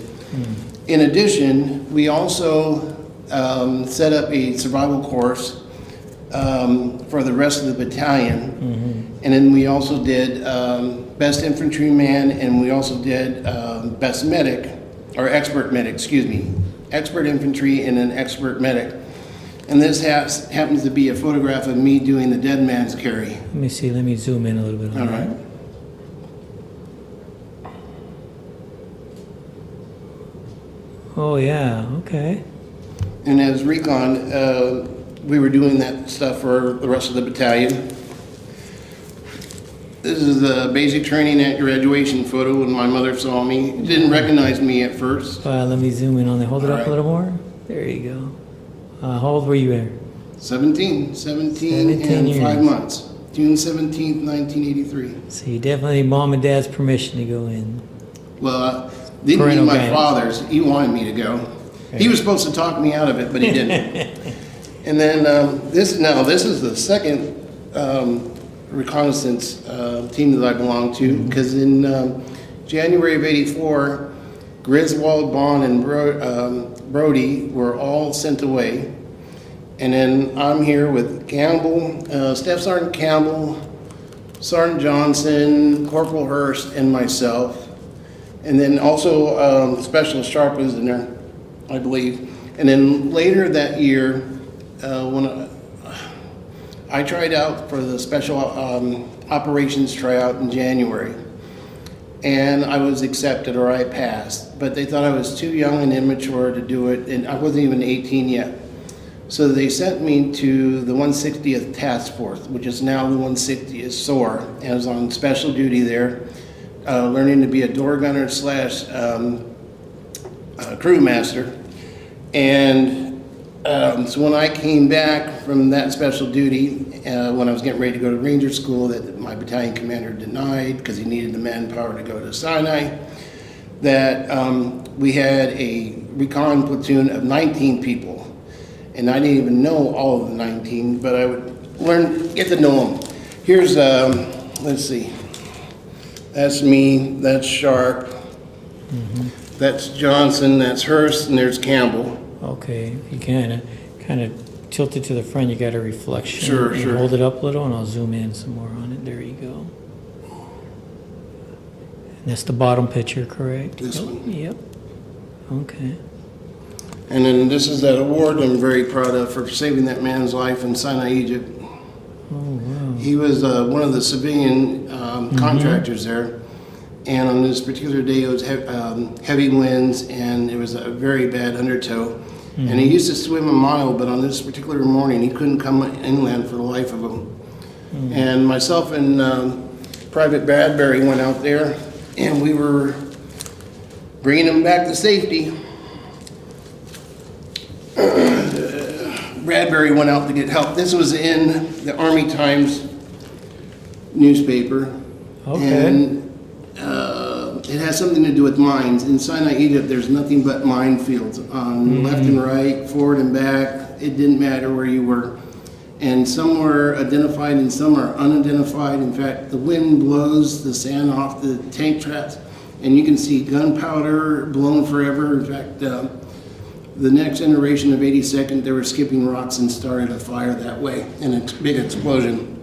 In addition, we also set up a survival course for the rest of the battalion, and then we also did best infantryman, and we also did best medic, or expert medic, excuse me, expert infantry and an expert medic. And this happens to be a photograph of me doing the dead man's carry. Let me see. Let me zoom in a little bit. All right. Oh, yeah. Okay. And as recon, we were doing that stuff for the rest of the battalion. This is the basic training at graduation photo when my mother saw me. Didn't recognize me at first. Let me zoom in on there. Hold it All up right. a little more. There you go. How old were you there? 17 17 and years. 5 months. June 17th, 1983. So you definitely need mom and dad's permission to go in. Well, didn't Parental need my guidance. father's. He wanted me to go. He was supposed to talk me out of it, but he didn't. And then this is the second reconnaissance team that I belong to, because in January of '84, Griswold, Bond, and Brody were all sent away. And then I'm here with Campbell, Staff Sergeant Campbell, Sergeant Johnson, Corporal Hurst, and myself. And then also Specialist Sharp was in there, I believe. And then later that year, when I tried out for the Special Operations tryout in January, and I was accepted, or I passed, but they thought I was too young and immature to do it, and I wasn't even 18 yet. So they sent me to the 160th Task Force, which is now the 160th SOAR, and I was on special duty there, learning to be a door gunner slash crew master. And so when I came back from that special duty, when I was getting ready to go to Ranger School, that my battalion commander denied because he needed the manpower to go to Sinai, that we had a recon platoon of 19 people. And I didn't even know all of the 19, but I would get to know them. Here's, let's see, that's me, that's Sharp, that's Johnson, that's Hurst, and there's Campbell. Okay. If you kind of tilt it to the front, you got a reflection. Sure, And sure. Hold it up a little, and I'll zoom in some more on it. There you go. And that's the bottom picture, correct? This Yep. one. Yep. Okay. And then this is that award I'm very proud of for saving that man's life in Sinai, Egypt. Oh, wow. He was one of the civilian contractors there. And on this particular day, it was heavy winds, and it was a very bad undertow. And he used to swim a mile, but on this particular morning, he couldn't come inland for the life of him. And myself and Private Bradbury went out there, and we were bringing him back to safety. Bradbury went out to get help. This was in the Army Times newspaper. Okay. And it has something to do with mines. In Sinai, Egypt, there's nothing but minefields on left and right, forward and back. It didn't matter where you were. And some were identified and some are unidentified. In fact, the wind blows the sand off the tank traps, and you can see gunpowder blown forever. In fact, the next generation of 82nd, they were skipping rocks and started a fire that way in a big explosion.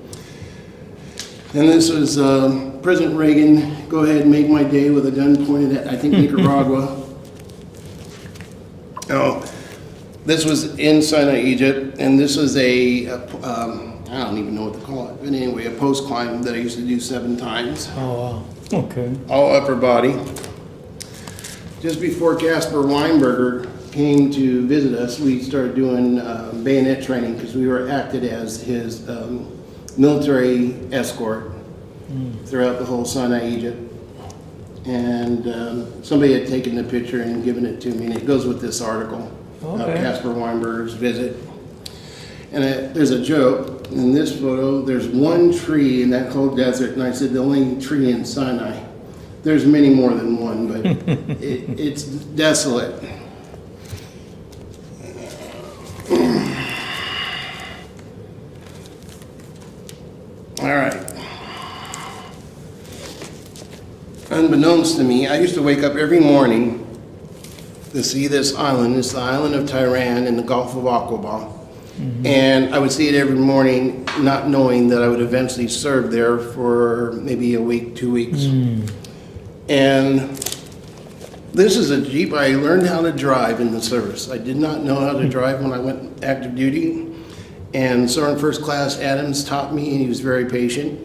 And this was President Reagan, go ahead and make my day, with a gun pointed at, I think, Nicaragua. Oh, this was in Sinai, Egypt, and this was I don't even know what to call it, but anyway, a post climb that I used to do 7 times. Oh, wow. Okay. All upper body. Just before Caspar Weinberger came to visit us, we started doing bayonet training because we were acted as his military escort throughout the whole Sinai, Egypt. And somebody had taken the picture and given it to me, and it goes with this article of Okay. Caspar Weinberger's visit. And there's a joke. In this photo, there's one tree in that whole desert, and I said the only tree in Sinai. There's many more than one, but it's desolate. All right. Unbeknownst to me, I used to wake up every morning to see this island. It's the island of Tyran in the Gulf of Aqaba. And I would see it every morning, not knowing that I would eventually serve there for maybe a week, 2 weeks. And this is a Jeep I learned how to drive in the service. I did not know how to drive when I went active duty. And Sergeant First Class Adams taught me, and he was very patient.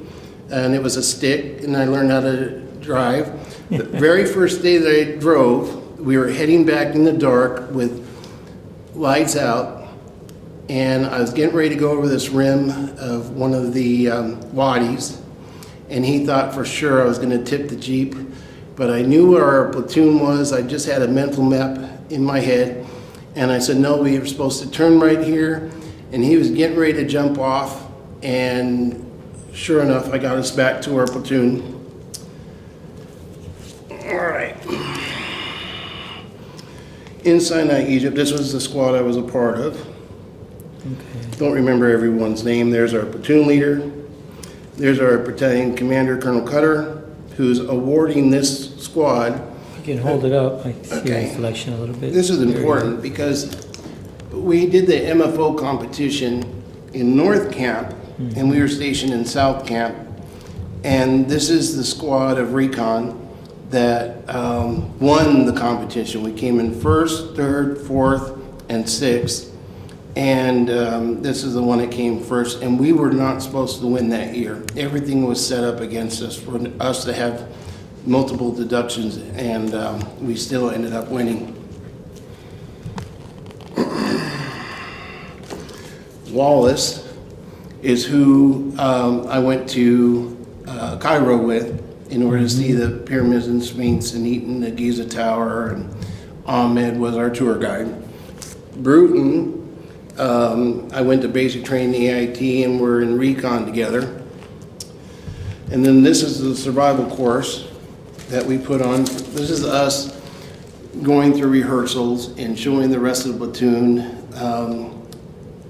And it was a stick, and I learned how to drive. The very first day that I drove, we were heading back in the dark with lights out. And I was getting ready to go over this rim of one of the wadis, and he thought for sure I was going to tip the Jeep, but I knew where our platoon was. I just had a mental map in my head, and I said, no, we were supposed to turn right here, and he was getting ready to jump off, and sure enough, I got us back to our platoon. All right. In Sinai, Egypt, this was the squad I was a part of. Don't remember everyone's name. There's our platoon leader. There's our battalion commander, Colonel Cutter, who's awarding this squad. You can hold it up. I see Okay. the selection a little bit. This is important because we did the MFO competition in North Camp, and we were stationed in South Camp. And this is the squad of recon that won the competition. We came in first, third, fourth, and sixth. And this is the one that came first, and we were not supposed to win that year. Everything was set up against us for us to have multiple deductions, and we still ended up winning. Wallace is who I went to Cairo with in order to see the pyramids and Sphinx and Eaton, the Giza Tower, and Ahmed was our tour guide. Bruton, I went to basic training AIT, and we're in recon together. And then this is the survival course that we put on. This is us going through rehearsals and showing the rest of the platoon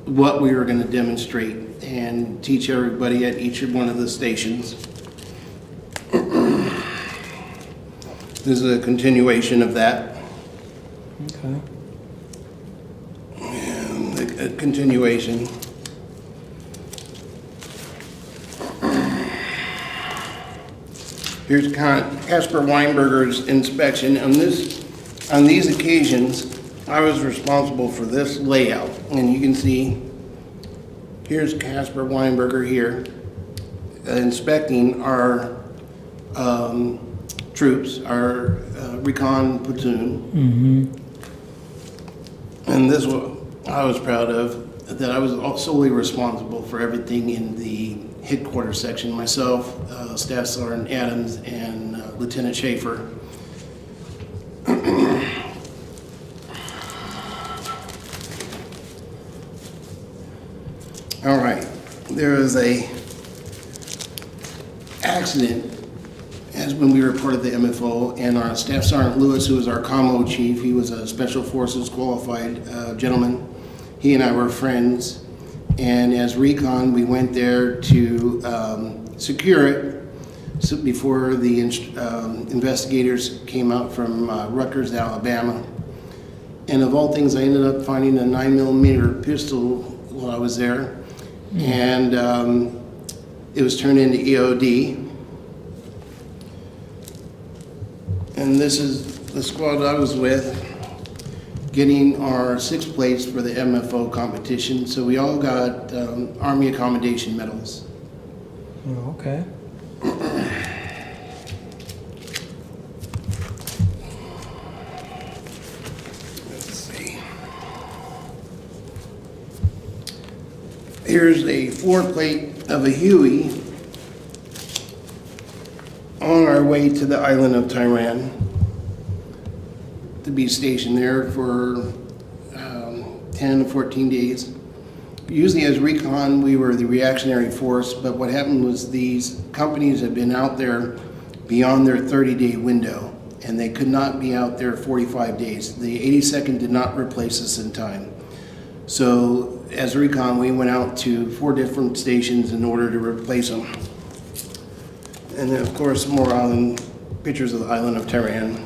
what we were going to demonstrate and teach everybody at each one of the stations. This is a continuation of that. Okay. A continuation. Here's Casper Weinberger's inspection. On these occasions, I was responsible for this layout, and you can see here's Casper Weinberger here inspecting our troops, our recon platoon. And this was I was proud of, that I was solely responsible for everything in the headquarters section, myself, Staff Sergeant Adams, and Lieutenant Schaefer. All right, there was a accident as when we reported the MFO, and our Staff Sergeant Lewis, who was our commo chief, he was a Special Forces qualified gentleman. He and I were friends, and as recon, we went there to secure it before the investigators came out from Rutgers, Alabama. And of all things, I ended up finding a 9mm pistol while I was there, and it was turned into EOD. And this is the squad I was with, getting our 6th place for the MFO competition. So we all got Army Accommodation medals. Oh, okay. Let's see. Here's a floor plate of a Huey on our way to the island of Tyran to be stationed there for 10 to 14 days. Usually as recon, we were the reactionary force, but what happened was these companies had been out there beyond their 30-day window, and they could not be out there 45 days. The 82nd did not replace us in time. So as recon, we went out to 4 different stations in order to replace them. And then, of course, more island pictures of the island of Tehran.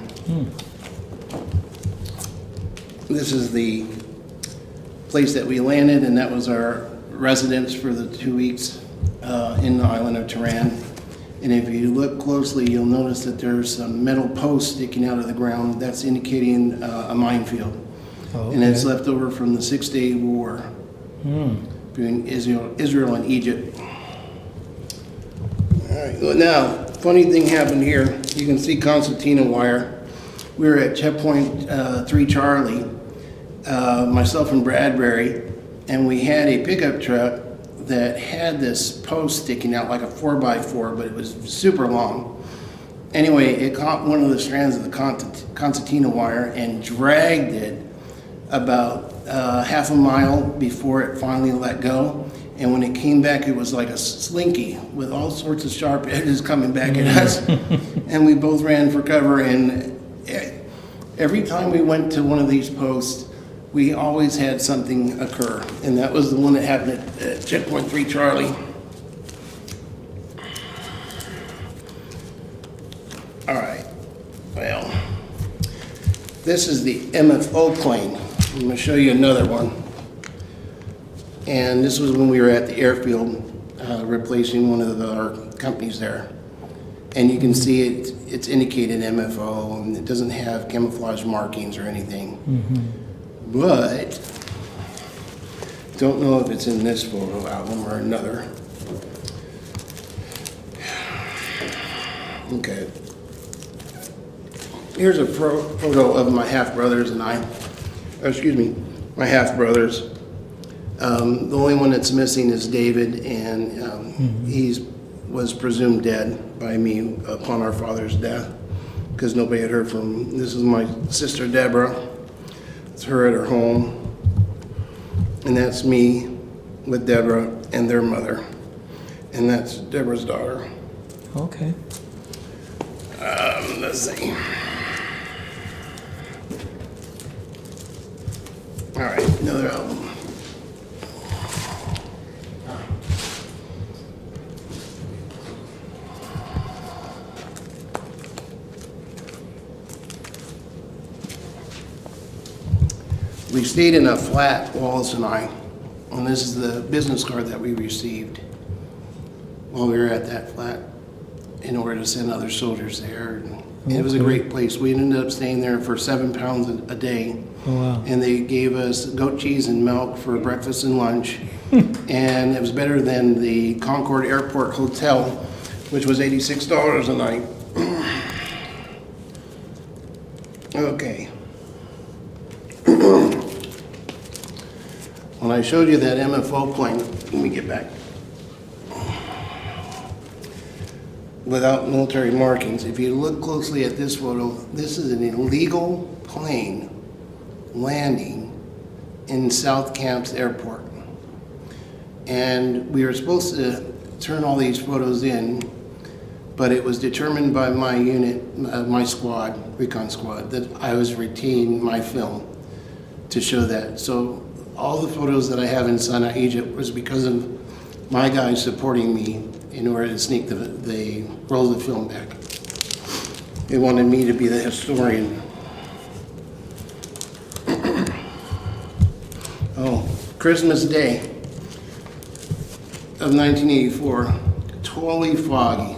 This is the place that we landed, and that was our residence for the 2 weeks in the island of Tehran. And if you look closely, you'll notice that there's some metal posts sticking out of the ground. That's indicating a minefield. Oh, And it's okay. left over from the 6-Day War between Israel and Egypt. All right, well, now, funny thing happened here. You can see concertina wire. We were at checkpoint 3 Charlie, myself and Bradbury, and we had a pickup truck that had this post sticking out like a 4x4, but it was super long. Anyway, it caught one of the strands of the concertina wire and dragged it about half a mile before it finally let go. And when it came back, it was like a slinky with all sorts of sharp edges coming back at us. And we both ran for cover, and every time we went to one of these posts, we always had something occur. And that was the one that happened at checkpoint 3 Charlie. All right, well, this is the MFO plane. I'm gonna show you another one. And this was when we were at the airfield replacing one of our companies there. And you can see it's indicated MFO, and it doesn't have camouflage markings or anything. But don't know if it's in this photo album or another. Okay. Here's a photo of my half-brothers and I. Excuse me, my half-brothers. The only one that's missing is David, and he was presumed dead by me upon our father's death because nobody had heard from him. This is my sister Deborah. It's her at her home. And that's me with Deborah and their mother. And that's Deborah's daughter. Okay. Let's see. All right, another album. We stayed in a flat, Wallace and I, and this is the business card that we received while we were at that flat in order to send other soldiers there. And it was a great place. We ended up staying there for £7 a day. Oh, wow. And they gave us goat cheese and milk for breakfast and lunch. And it was better than the Concord Airport Hotel, which was $86 a night. Okay. When I showed you that MFO plane, let me get back. Without military markings, if you look closely at this photo, this is an illegal plane landing in South Camps Airport. And we were supposed to turn all these photos in, but it was determined by my unit, my squad, recon squad, that I was retaining my film to show that. So all the photos that I have in Sinai, Egypt was because of my guys supporting me in order to sneak the rolls of film back. They wanted me to be the historian. Oh, Christmas Day of 1984, totally foggy.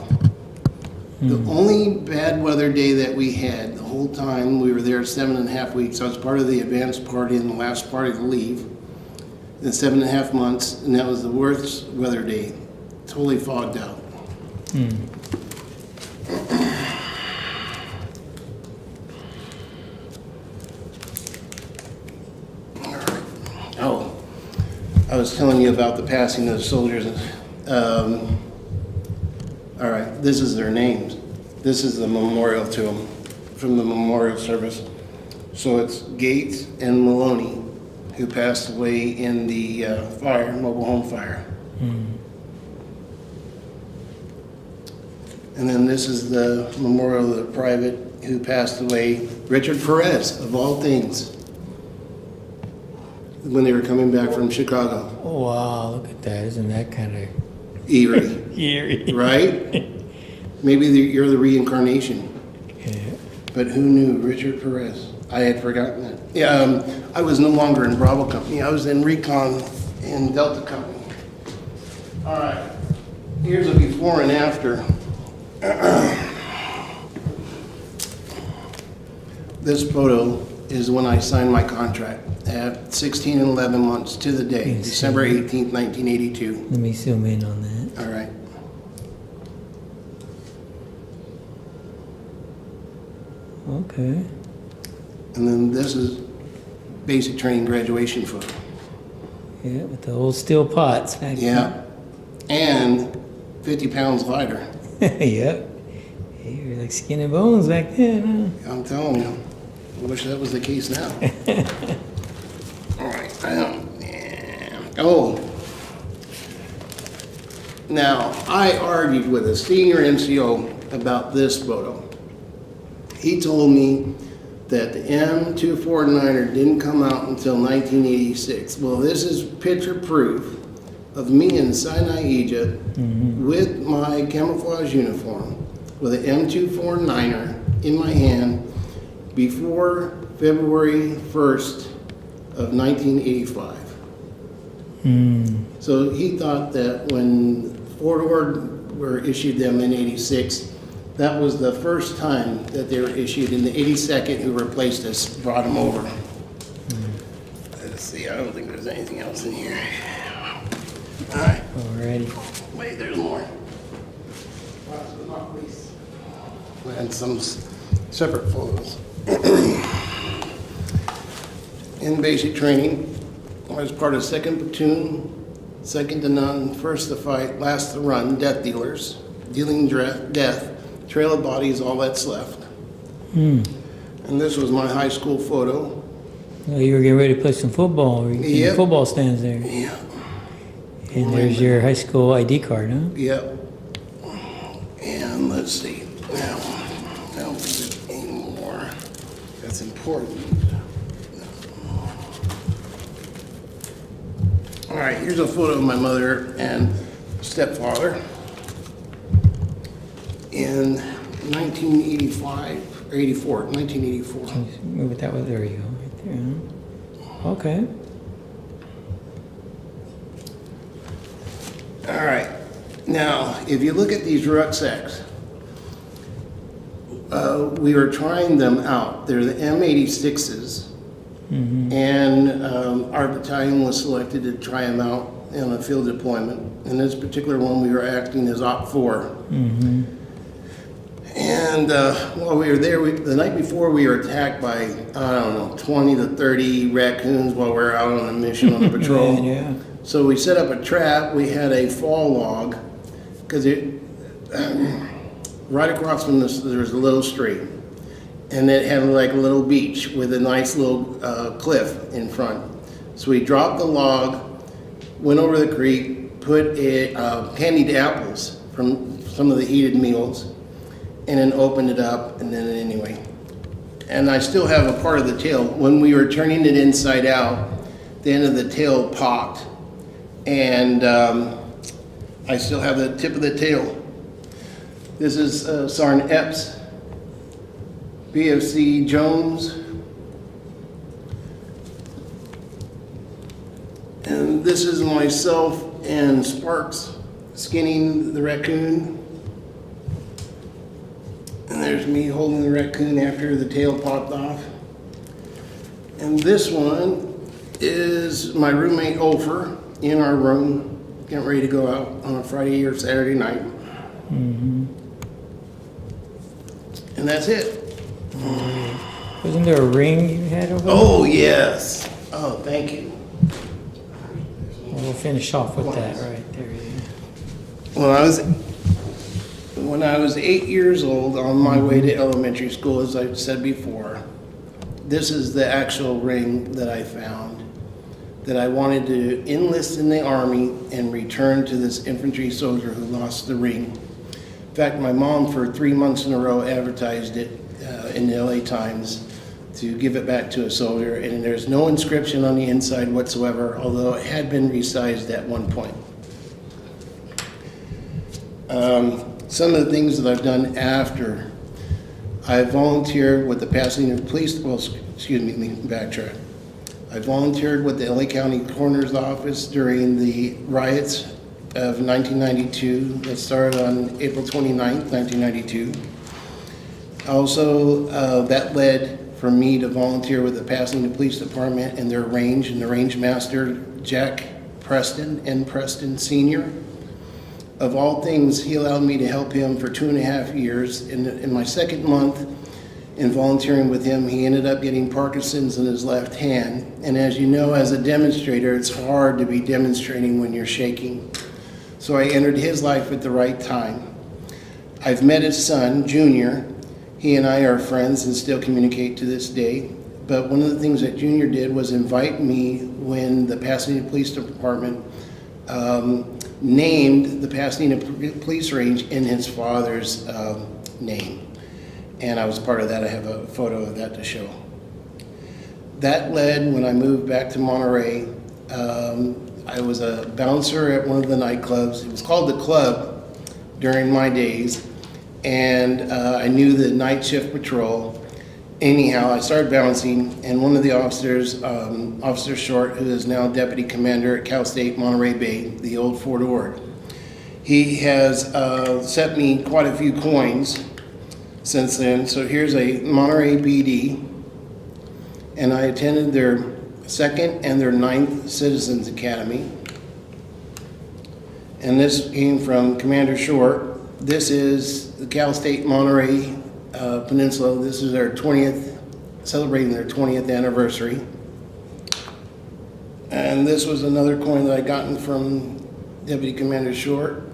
The only bad weather day that we had the whole time, we were there 7.5 weeks. I was part of the advanced party and the last party to leave in 7.5 months, and that was the worst weather day. Totally fogged out. All right. Oh, I was telling you about the passing of the soldiers. All right, this is their names. This is the memorial to them from the memorial service. So it's Gates and Maloney, who passed away in the mobile home fire. And then this is the memorial of the private who passed away, Richard Perez, of all things, when they were coming back from Chicago. Oh, wow, look at that. Isn't that kind of Eerie, eerie? right? Maybe you're the reincarnation. Yeah. But who knew Richard Perez? I had forgotten that. Yeah, I was no longer in Bravo Company. I was in Recon in Delta Company. All right, here's a before and after. This photo is when I signed my contract at 16 and 11 months to the day, Yes. December 18th, 1982. Let me zoom in on that. All right. Okay. And then this is basic training graduation photo. Yeah, with the old steel pots back Yeah. And 50 pounds lighter. then. Yep. Hey, you were like skin and bones back then, I'm telling you. I wish that was the case now. All right. Yeah. Oh. Now, I argued with a senior NCO about this photo. He told me that the M249er didn't come out until 1986. Well, this is picture proof of me in Sinai, Egypt, with my camouflage uniform, with an M249er in my hand before February 1st of 1985. So he thought that when Fort Ord were issued them in 86, that was the first time that they were issued, and the 82nd who replaced us brought them over. Let's see, I don't think there's anything else in here. All right, Alrighty. wait, there's more. Last but not least. And some separate photos. In basic training, I was part of 2nd Platoon, second to none, first to fight, last to run, death dealers, dealing death, trail of bodies, all that's left. And this was my high school photo. Oh, you were getting ready to play some football. Were you getting Yep. football stands there. Yeah. And there's your high school ID card, huh? Yep. And let's see. Now, I don't think there's any more. That's important. All right, here's a photo of my mother and stepfather in 1985, or 84, 1984. Just move it that way. There you go. Right there, huh? Okay. All right. Now, if you look at these rucksacks, we were trying them out. They're the M86s, and our battalion was selected to try them out in a field deployment. In this particular one, we were acting as Op 4. And while we were there, the night before, we were attacked by, I don't know, 20 to 30 raccoons while we were out on a mission on a patrol. Man, yeah. So we set up a trap. We had a fall log, because right across from this, there was a little stream. And it had like a little beach with a nice little cliff in front. So we dropped the log, went over the creek, put candied apples from some of the heated meals, and then opened it up, and then anyway. And I still have a part of the tail. When we were turning it inside out, the end of the tail popped, and I still have the tip of the tail. This is Sergeant Epps, BFC Jones, and this is myself and Sparks skinning the raccoon. And there's me holding the raccoon after the tail popped off. And this one is my roommate Ofer in our room, getting ready to go out on a Friday or Saturday night. And that's it. Wasn't there a ring you had over there? Oh, yes. Oh, thank you. Well, we'll finish off with that right there. Yeah. When I was 8 years old, on my way to elementary school, as I've said before, this is the actual ring that I found, that I wanted to enlist in the Army and return to this infantry soldier who lost the ring. In fact, my mom for 3 months in a row advertised it in the LA Times to give it back to a soldier, and there's no inscription on the inside whatsoever, although it had been resized at one point. Some of the things that I've done after, I volunteered with the Pasadena Police, well, excuse me, let me backtrack. I volunteered with the LA County Coroner's Office during the riots of 1992 that started on April 29th, 1992. Also, that led for me to volunteer with the Pasadena Police Department and their range, and the range master, Jack Preston, N. Preston Sr. Of all things, he allowed me to help him for 2.5 years. In my second month in volunteering with him, he ended up getting Parkinson's in his left hand. And as you know, as a demonstrator, it's hard to be demonstrating when you're shaking. So I entered his life at the right time. I've met his son, Junior. He and I are friends and still communicate to this day. But one of the things that Junior did was invite me when the Pasadena Police Department named the Pasadena Police Range in his father's name. And I was part of that. I have a photo of that to show. That led, when I moved back to Monterey, I was a bouncer at one of the nightclubs. It was called The Club during my days. And I knew the night shift patrol. Anyhow, I started bouncing, and one of the officers, Officer Short, who is now Deputy Commander at Cal State Monterey Bay, the old Fort Ord, he has sent me quite a few coins since then. So here's a Monterey PD, and I attended their 2nd and their 9th Citizens Academy. And this came from Commander Short. This is the Cal State Monterey Peninsula. This is their 20th, celebrating their 20th anniversary. And this was another coin that I gotten from Deputy Commander Short.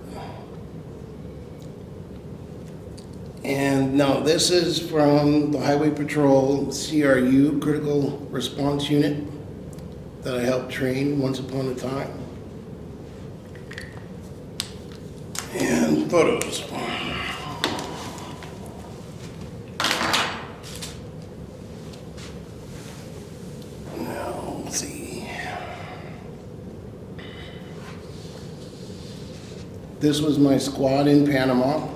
And now this is from the Highway Patrol CRU, Critical Response Unit, that I helped train once upon a time. And photos. Now, let's see. This was my squad in Panama.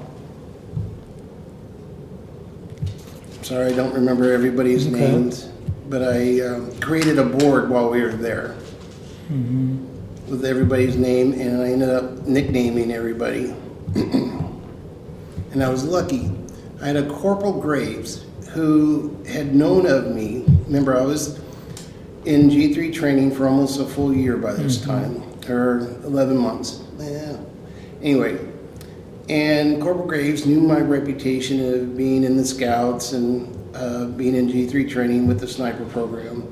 Sorry, I don't remember everybody's names, but I created a board while we were there with everybody's name, and I ended up nicknaming everybody. And I was lucky. I had a Corporal Graves who had known of me. Remember, I was in G3 training for almost a full year by this time, or 11 months. Yeah. Anyway, and Corporal Graves knew my reputation of being in the Scouts and being in G3 training with the sniper program.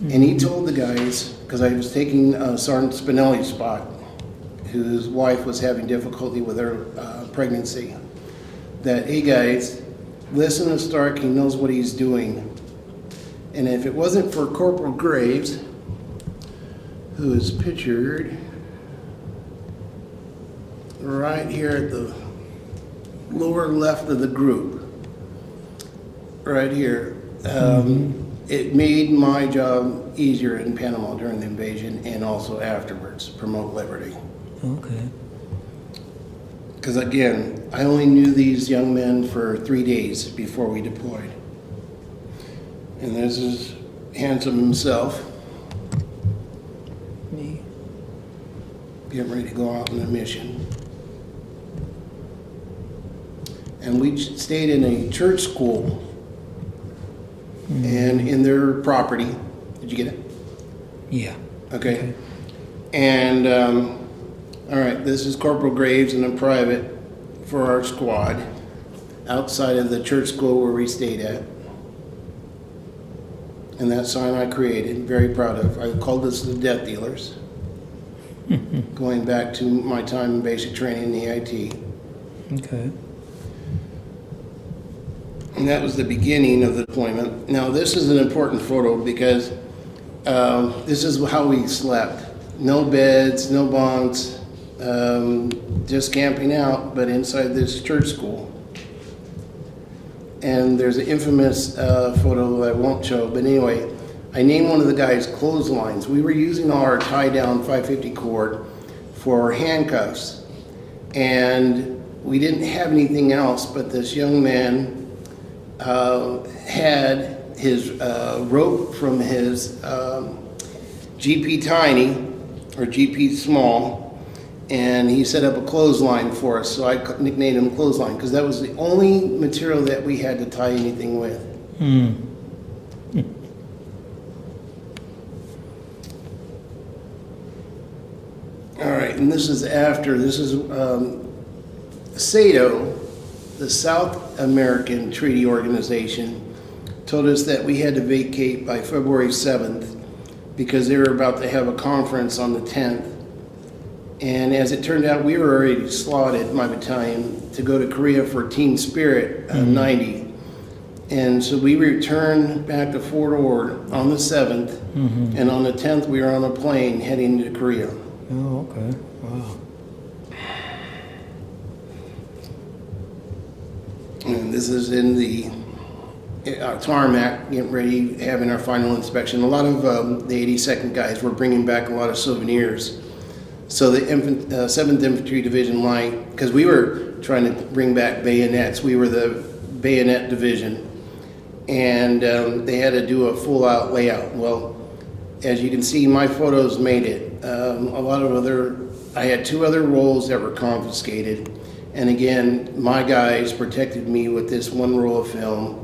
And he told the guys, because I was taking Sergeant Spinelli's spot, whose wife was having difficulty with her pregnancy, that, hey guys, listen to Stark, he knows what he's doing. And if it wasn't for Corporal Graves, who is pictured right here at the lower left of the group, right here, it made my job easier in Panama during the invasion and also afterwards, promote liberty. Okay. Because again, I only knew these young men for 3 days before we deployed. And this is Handsome himself, Me. getting ready to go out on a mission. And we stayed in a church school and in their property. Did you get it? Yeah. Okay. And, all right, this is Corporal Graves and a private for our squad outside of the church school where we stayed at. And that sign I created, very proud of. I called us the Death Dealers, going back to my time in basic training in the EIT. Okay. And that was the beginning of the deployment. Now, this is an important photo because this is how we slept. No beds, no bunks, just camping out, but inside this church school. And there's an infamous photo that I won't show, but anyway, I named one of the guys Clotheslines. We were using our tie-down 550 cord for handcuffs, and we didn't have anything else, but this young man had his rope from his GP Tiny, or GP Small, and he set up a clothesline for us, so I nicknamed him Clothesline, because that was the only material that we had to tie anything with. All right, and this is SATO, the South American Treaty Organization, told us that we had to vacate by February 7th because they were about to have a conference on the 10th. And as it turned out, we were already slotted, my battalion, to go to Korea for Team Spirit 90. And so we returned back to Fort Ord on the 7th, and on the 10th we were on a plane heading to Korea. Oh, okay. Wow. And this is in the tarmac, getting ready, having our final inspection. A lot of the 82nd guys were bringing back a lot of souvenirs. So the 7th Infantry Division Light, because we were trying to bring back bayonets. We were the bayonet division. And they had to do a full-out layout. Well, as you can see, my photos made it. I had 2 other rolls that were confiscated. And again, my guys protected me with this 1 roll of film.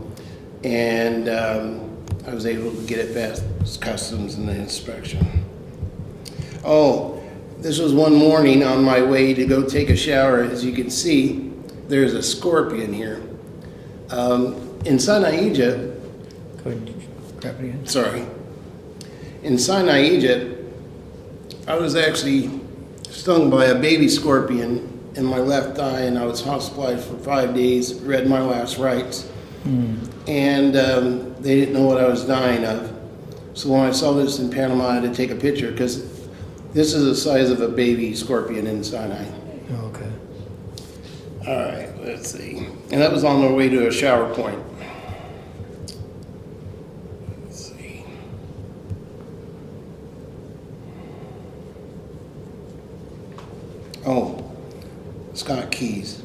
And I was able to get it past customs and the inspection. Oh, this was one morning on my way to go take a shower. As you can see, there's a scorpion here. In Sinai, Egypt, Go ahead and grab it again. sorry. In Sinai, Egypt, I was actually stung by a baby scorpion in my left thigh, and I was hospitalized for 5 days, read my last rites. And they didn't know what I was dying of. So when I saw this in Panama, I had to take a picture, because this is the size of a baby scorpion in Sinai. Oh, okay. All right, let's see. And that was on the way to a shower point. Let's see. Oh, Scott Keys.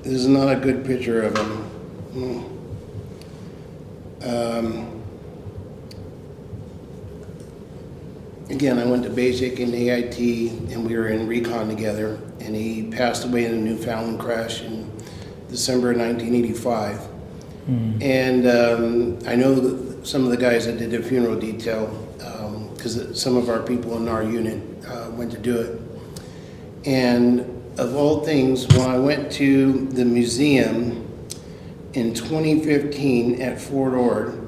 This is not a good picture of him. Again, I went to basic and AIT, and we were in recon together, and he passed away in a Newfoundland crash in December 1985. And I know that some of the guys that did the funeral detail, because some of our people in our unit went to do it. And of all things, when I went to the museum in 2015 at Fort Ord,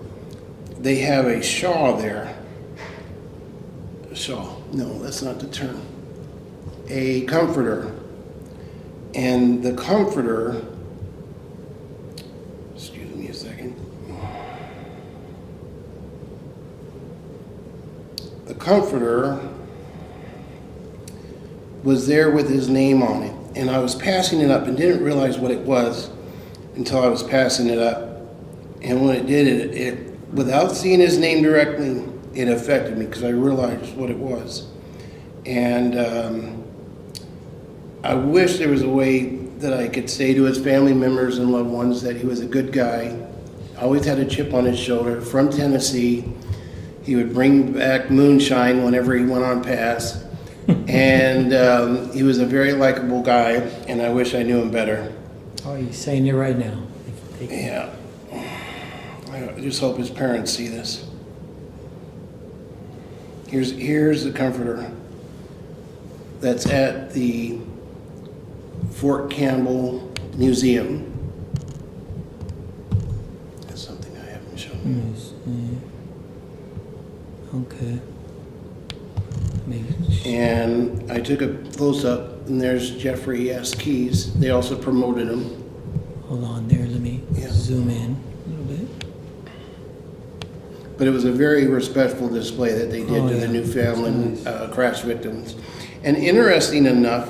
they have a shawl there. Shawl, no, that's not the term. A comforter. And the comforter, excuse me a second. The comforter was there with his name on it. And I was passing it up and didn't realize what it was until I was passing it up. And when it did, it without seeing his name directly, it affected me because I realized what it was. And I wish there was a way that I could say to his family members and loved ones that he was a good guy, always had a chip on his shoulder, from Tennessee. He would bring back moonshine whenever he went on pass. And he was a very likable guy, and I wish I knew him better. Oh, he's saying it right now. Yeah. I just hope his parents see this. Here's the comforter that's at the Fort Campbell Museum. That's something I haven't shown. Okay. And I took a close-up, and there's Jeffrey S. Keys. They also promoted him. Hold on there. Let me zoom in a little bit. but it was a very respectful display that they did Oh, to the yeah. Newfoundland crash victims. And interesting enough,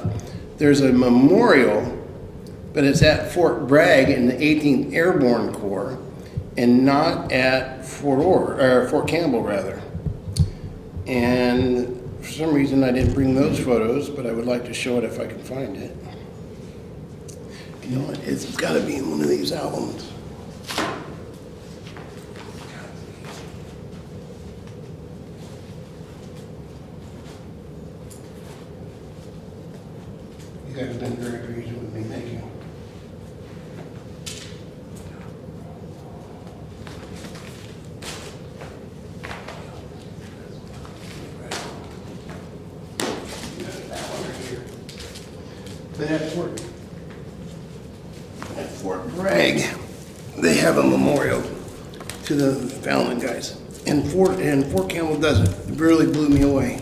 there's a memorial, but it's at Fort Bragg in the 18th Airborne Corps, and not at Fort Campbell rather. And for some reason I didn't bring those photos, but I would like to show it if I can find it. You know what? It's got to be in one of these albums. You guys have been very patient with me. Thank you. But at Fort Bragg, they have a memorial to the Fallon guys. And Fort Campbell doesn't. It really blew me away.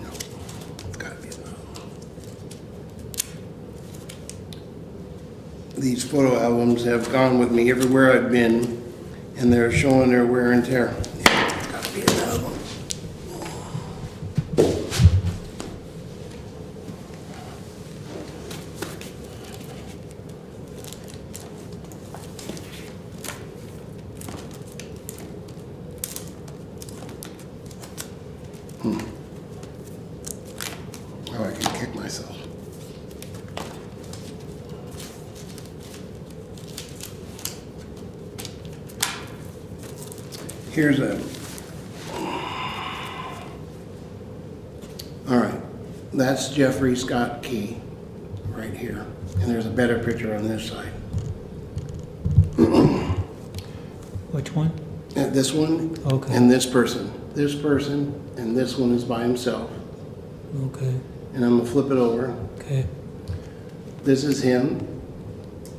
No, it's gotta be another one. These photo albums have gone with me everywhere I've been, and they're showing their wear and tear. Yeah, it's gotta be another one. Oh, I can kick myself. Here's a. All right, that's Jeffrey Scott Key, right here. And there's a better picture on this side. Which one? And this one, Okay. and this person, and this one is by himself. Okay. And I'm gonna flip it over. Okay. This is him,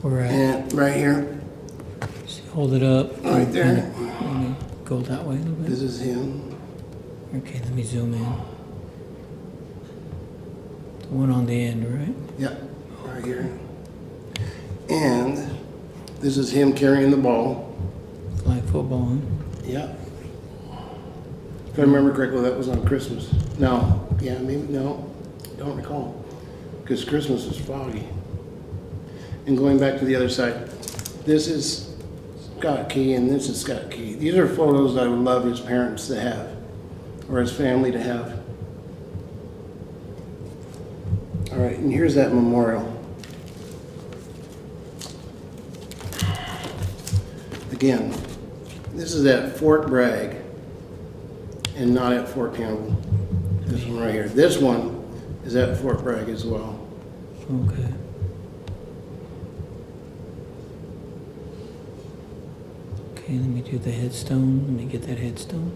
Where at? and right here, Just hold it up. right there, Let me go that way a little this bit. is him. Okay, let me zoom in. The one on the end, right? Yep, right here. And this is him carrying the ball. Flag football, huh? Yep. If I remember correctly, that was on Christmas. No, yeah, maybe, no, don't recall. Because Christmas is foggy. And going back to the other side, this is Scott Key and this is Scott Key. These are photos I would love his parents to have, or his family to have. All right, and here's that memorial. Again, this is at Fort Bragg and not at Fort Campbell. This one right here. This one is at Fort Bragg as well. Okay. Okay, let me do the headstone. Let me get that headstone.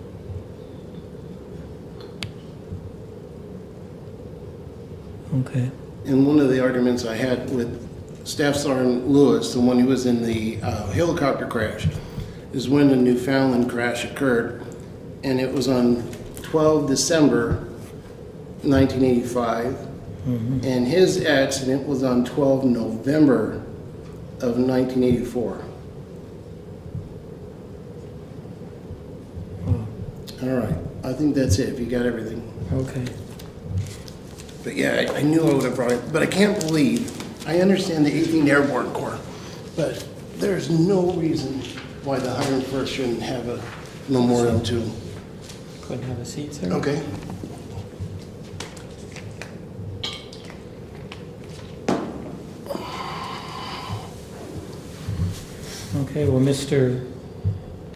Okay. And one of the arguments I had with Staff Sergeant Lewis, the one who was in the helicopter crash, is when the Newfoundland crash occurred. And it was on 12 December 1985. And his accident was on 12 November of 1984. Oh, All right, I think that's it, if you got everything. okay. But yeah, I knew I would have brought it, but I can't believe, I understand the 18th Airborne Corps, but there's no reason why the 101st shouldn't have a memorial to them. Go ahead and have a seat, sir. Okay? Okay, well, Mr.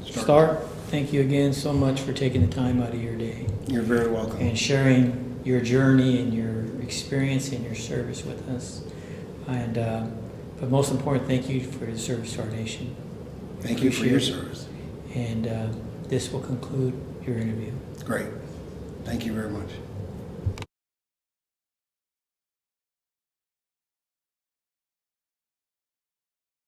Stark, thank you again so much for taking the time out of your day You're very welcome. and sharing your journey and your experience and your service with us. And, but most important, thank you for the service to our nation. Thank you for your Appreciate it. service. And this will conclude your interview. Great. Thank you very much.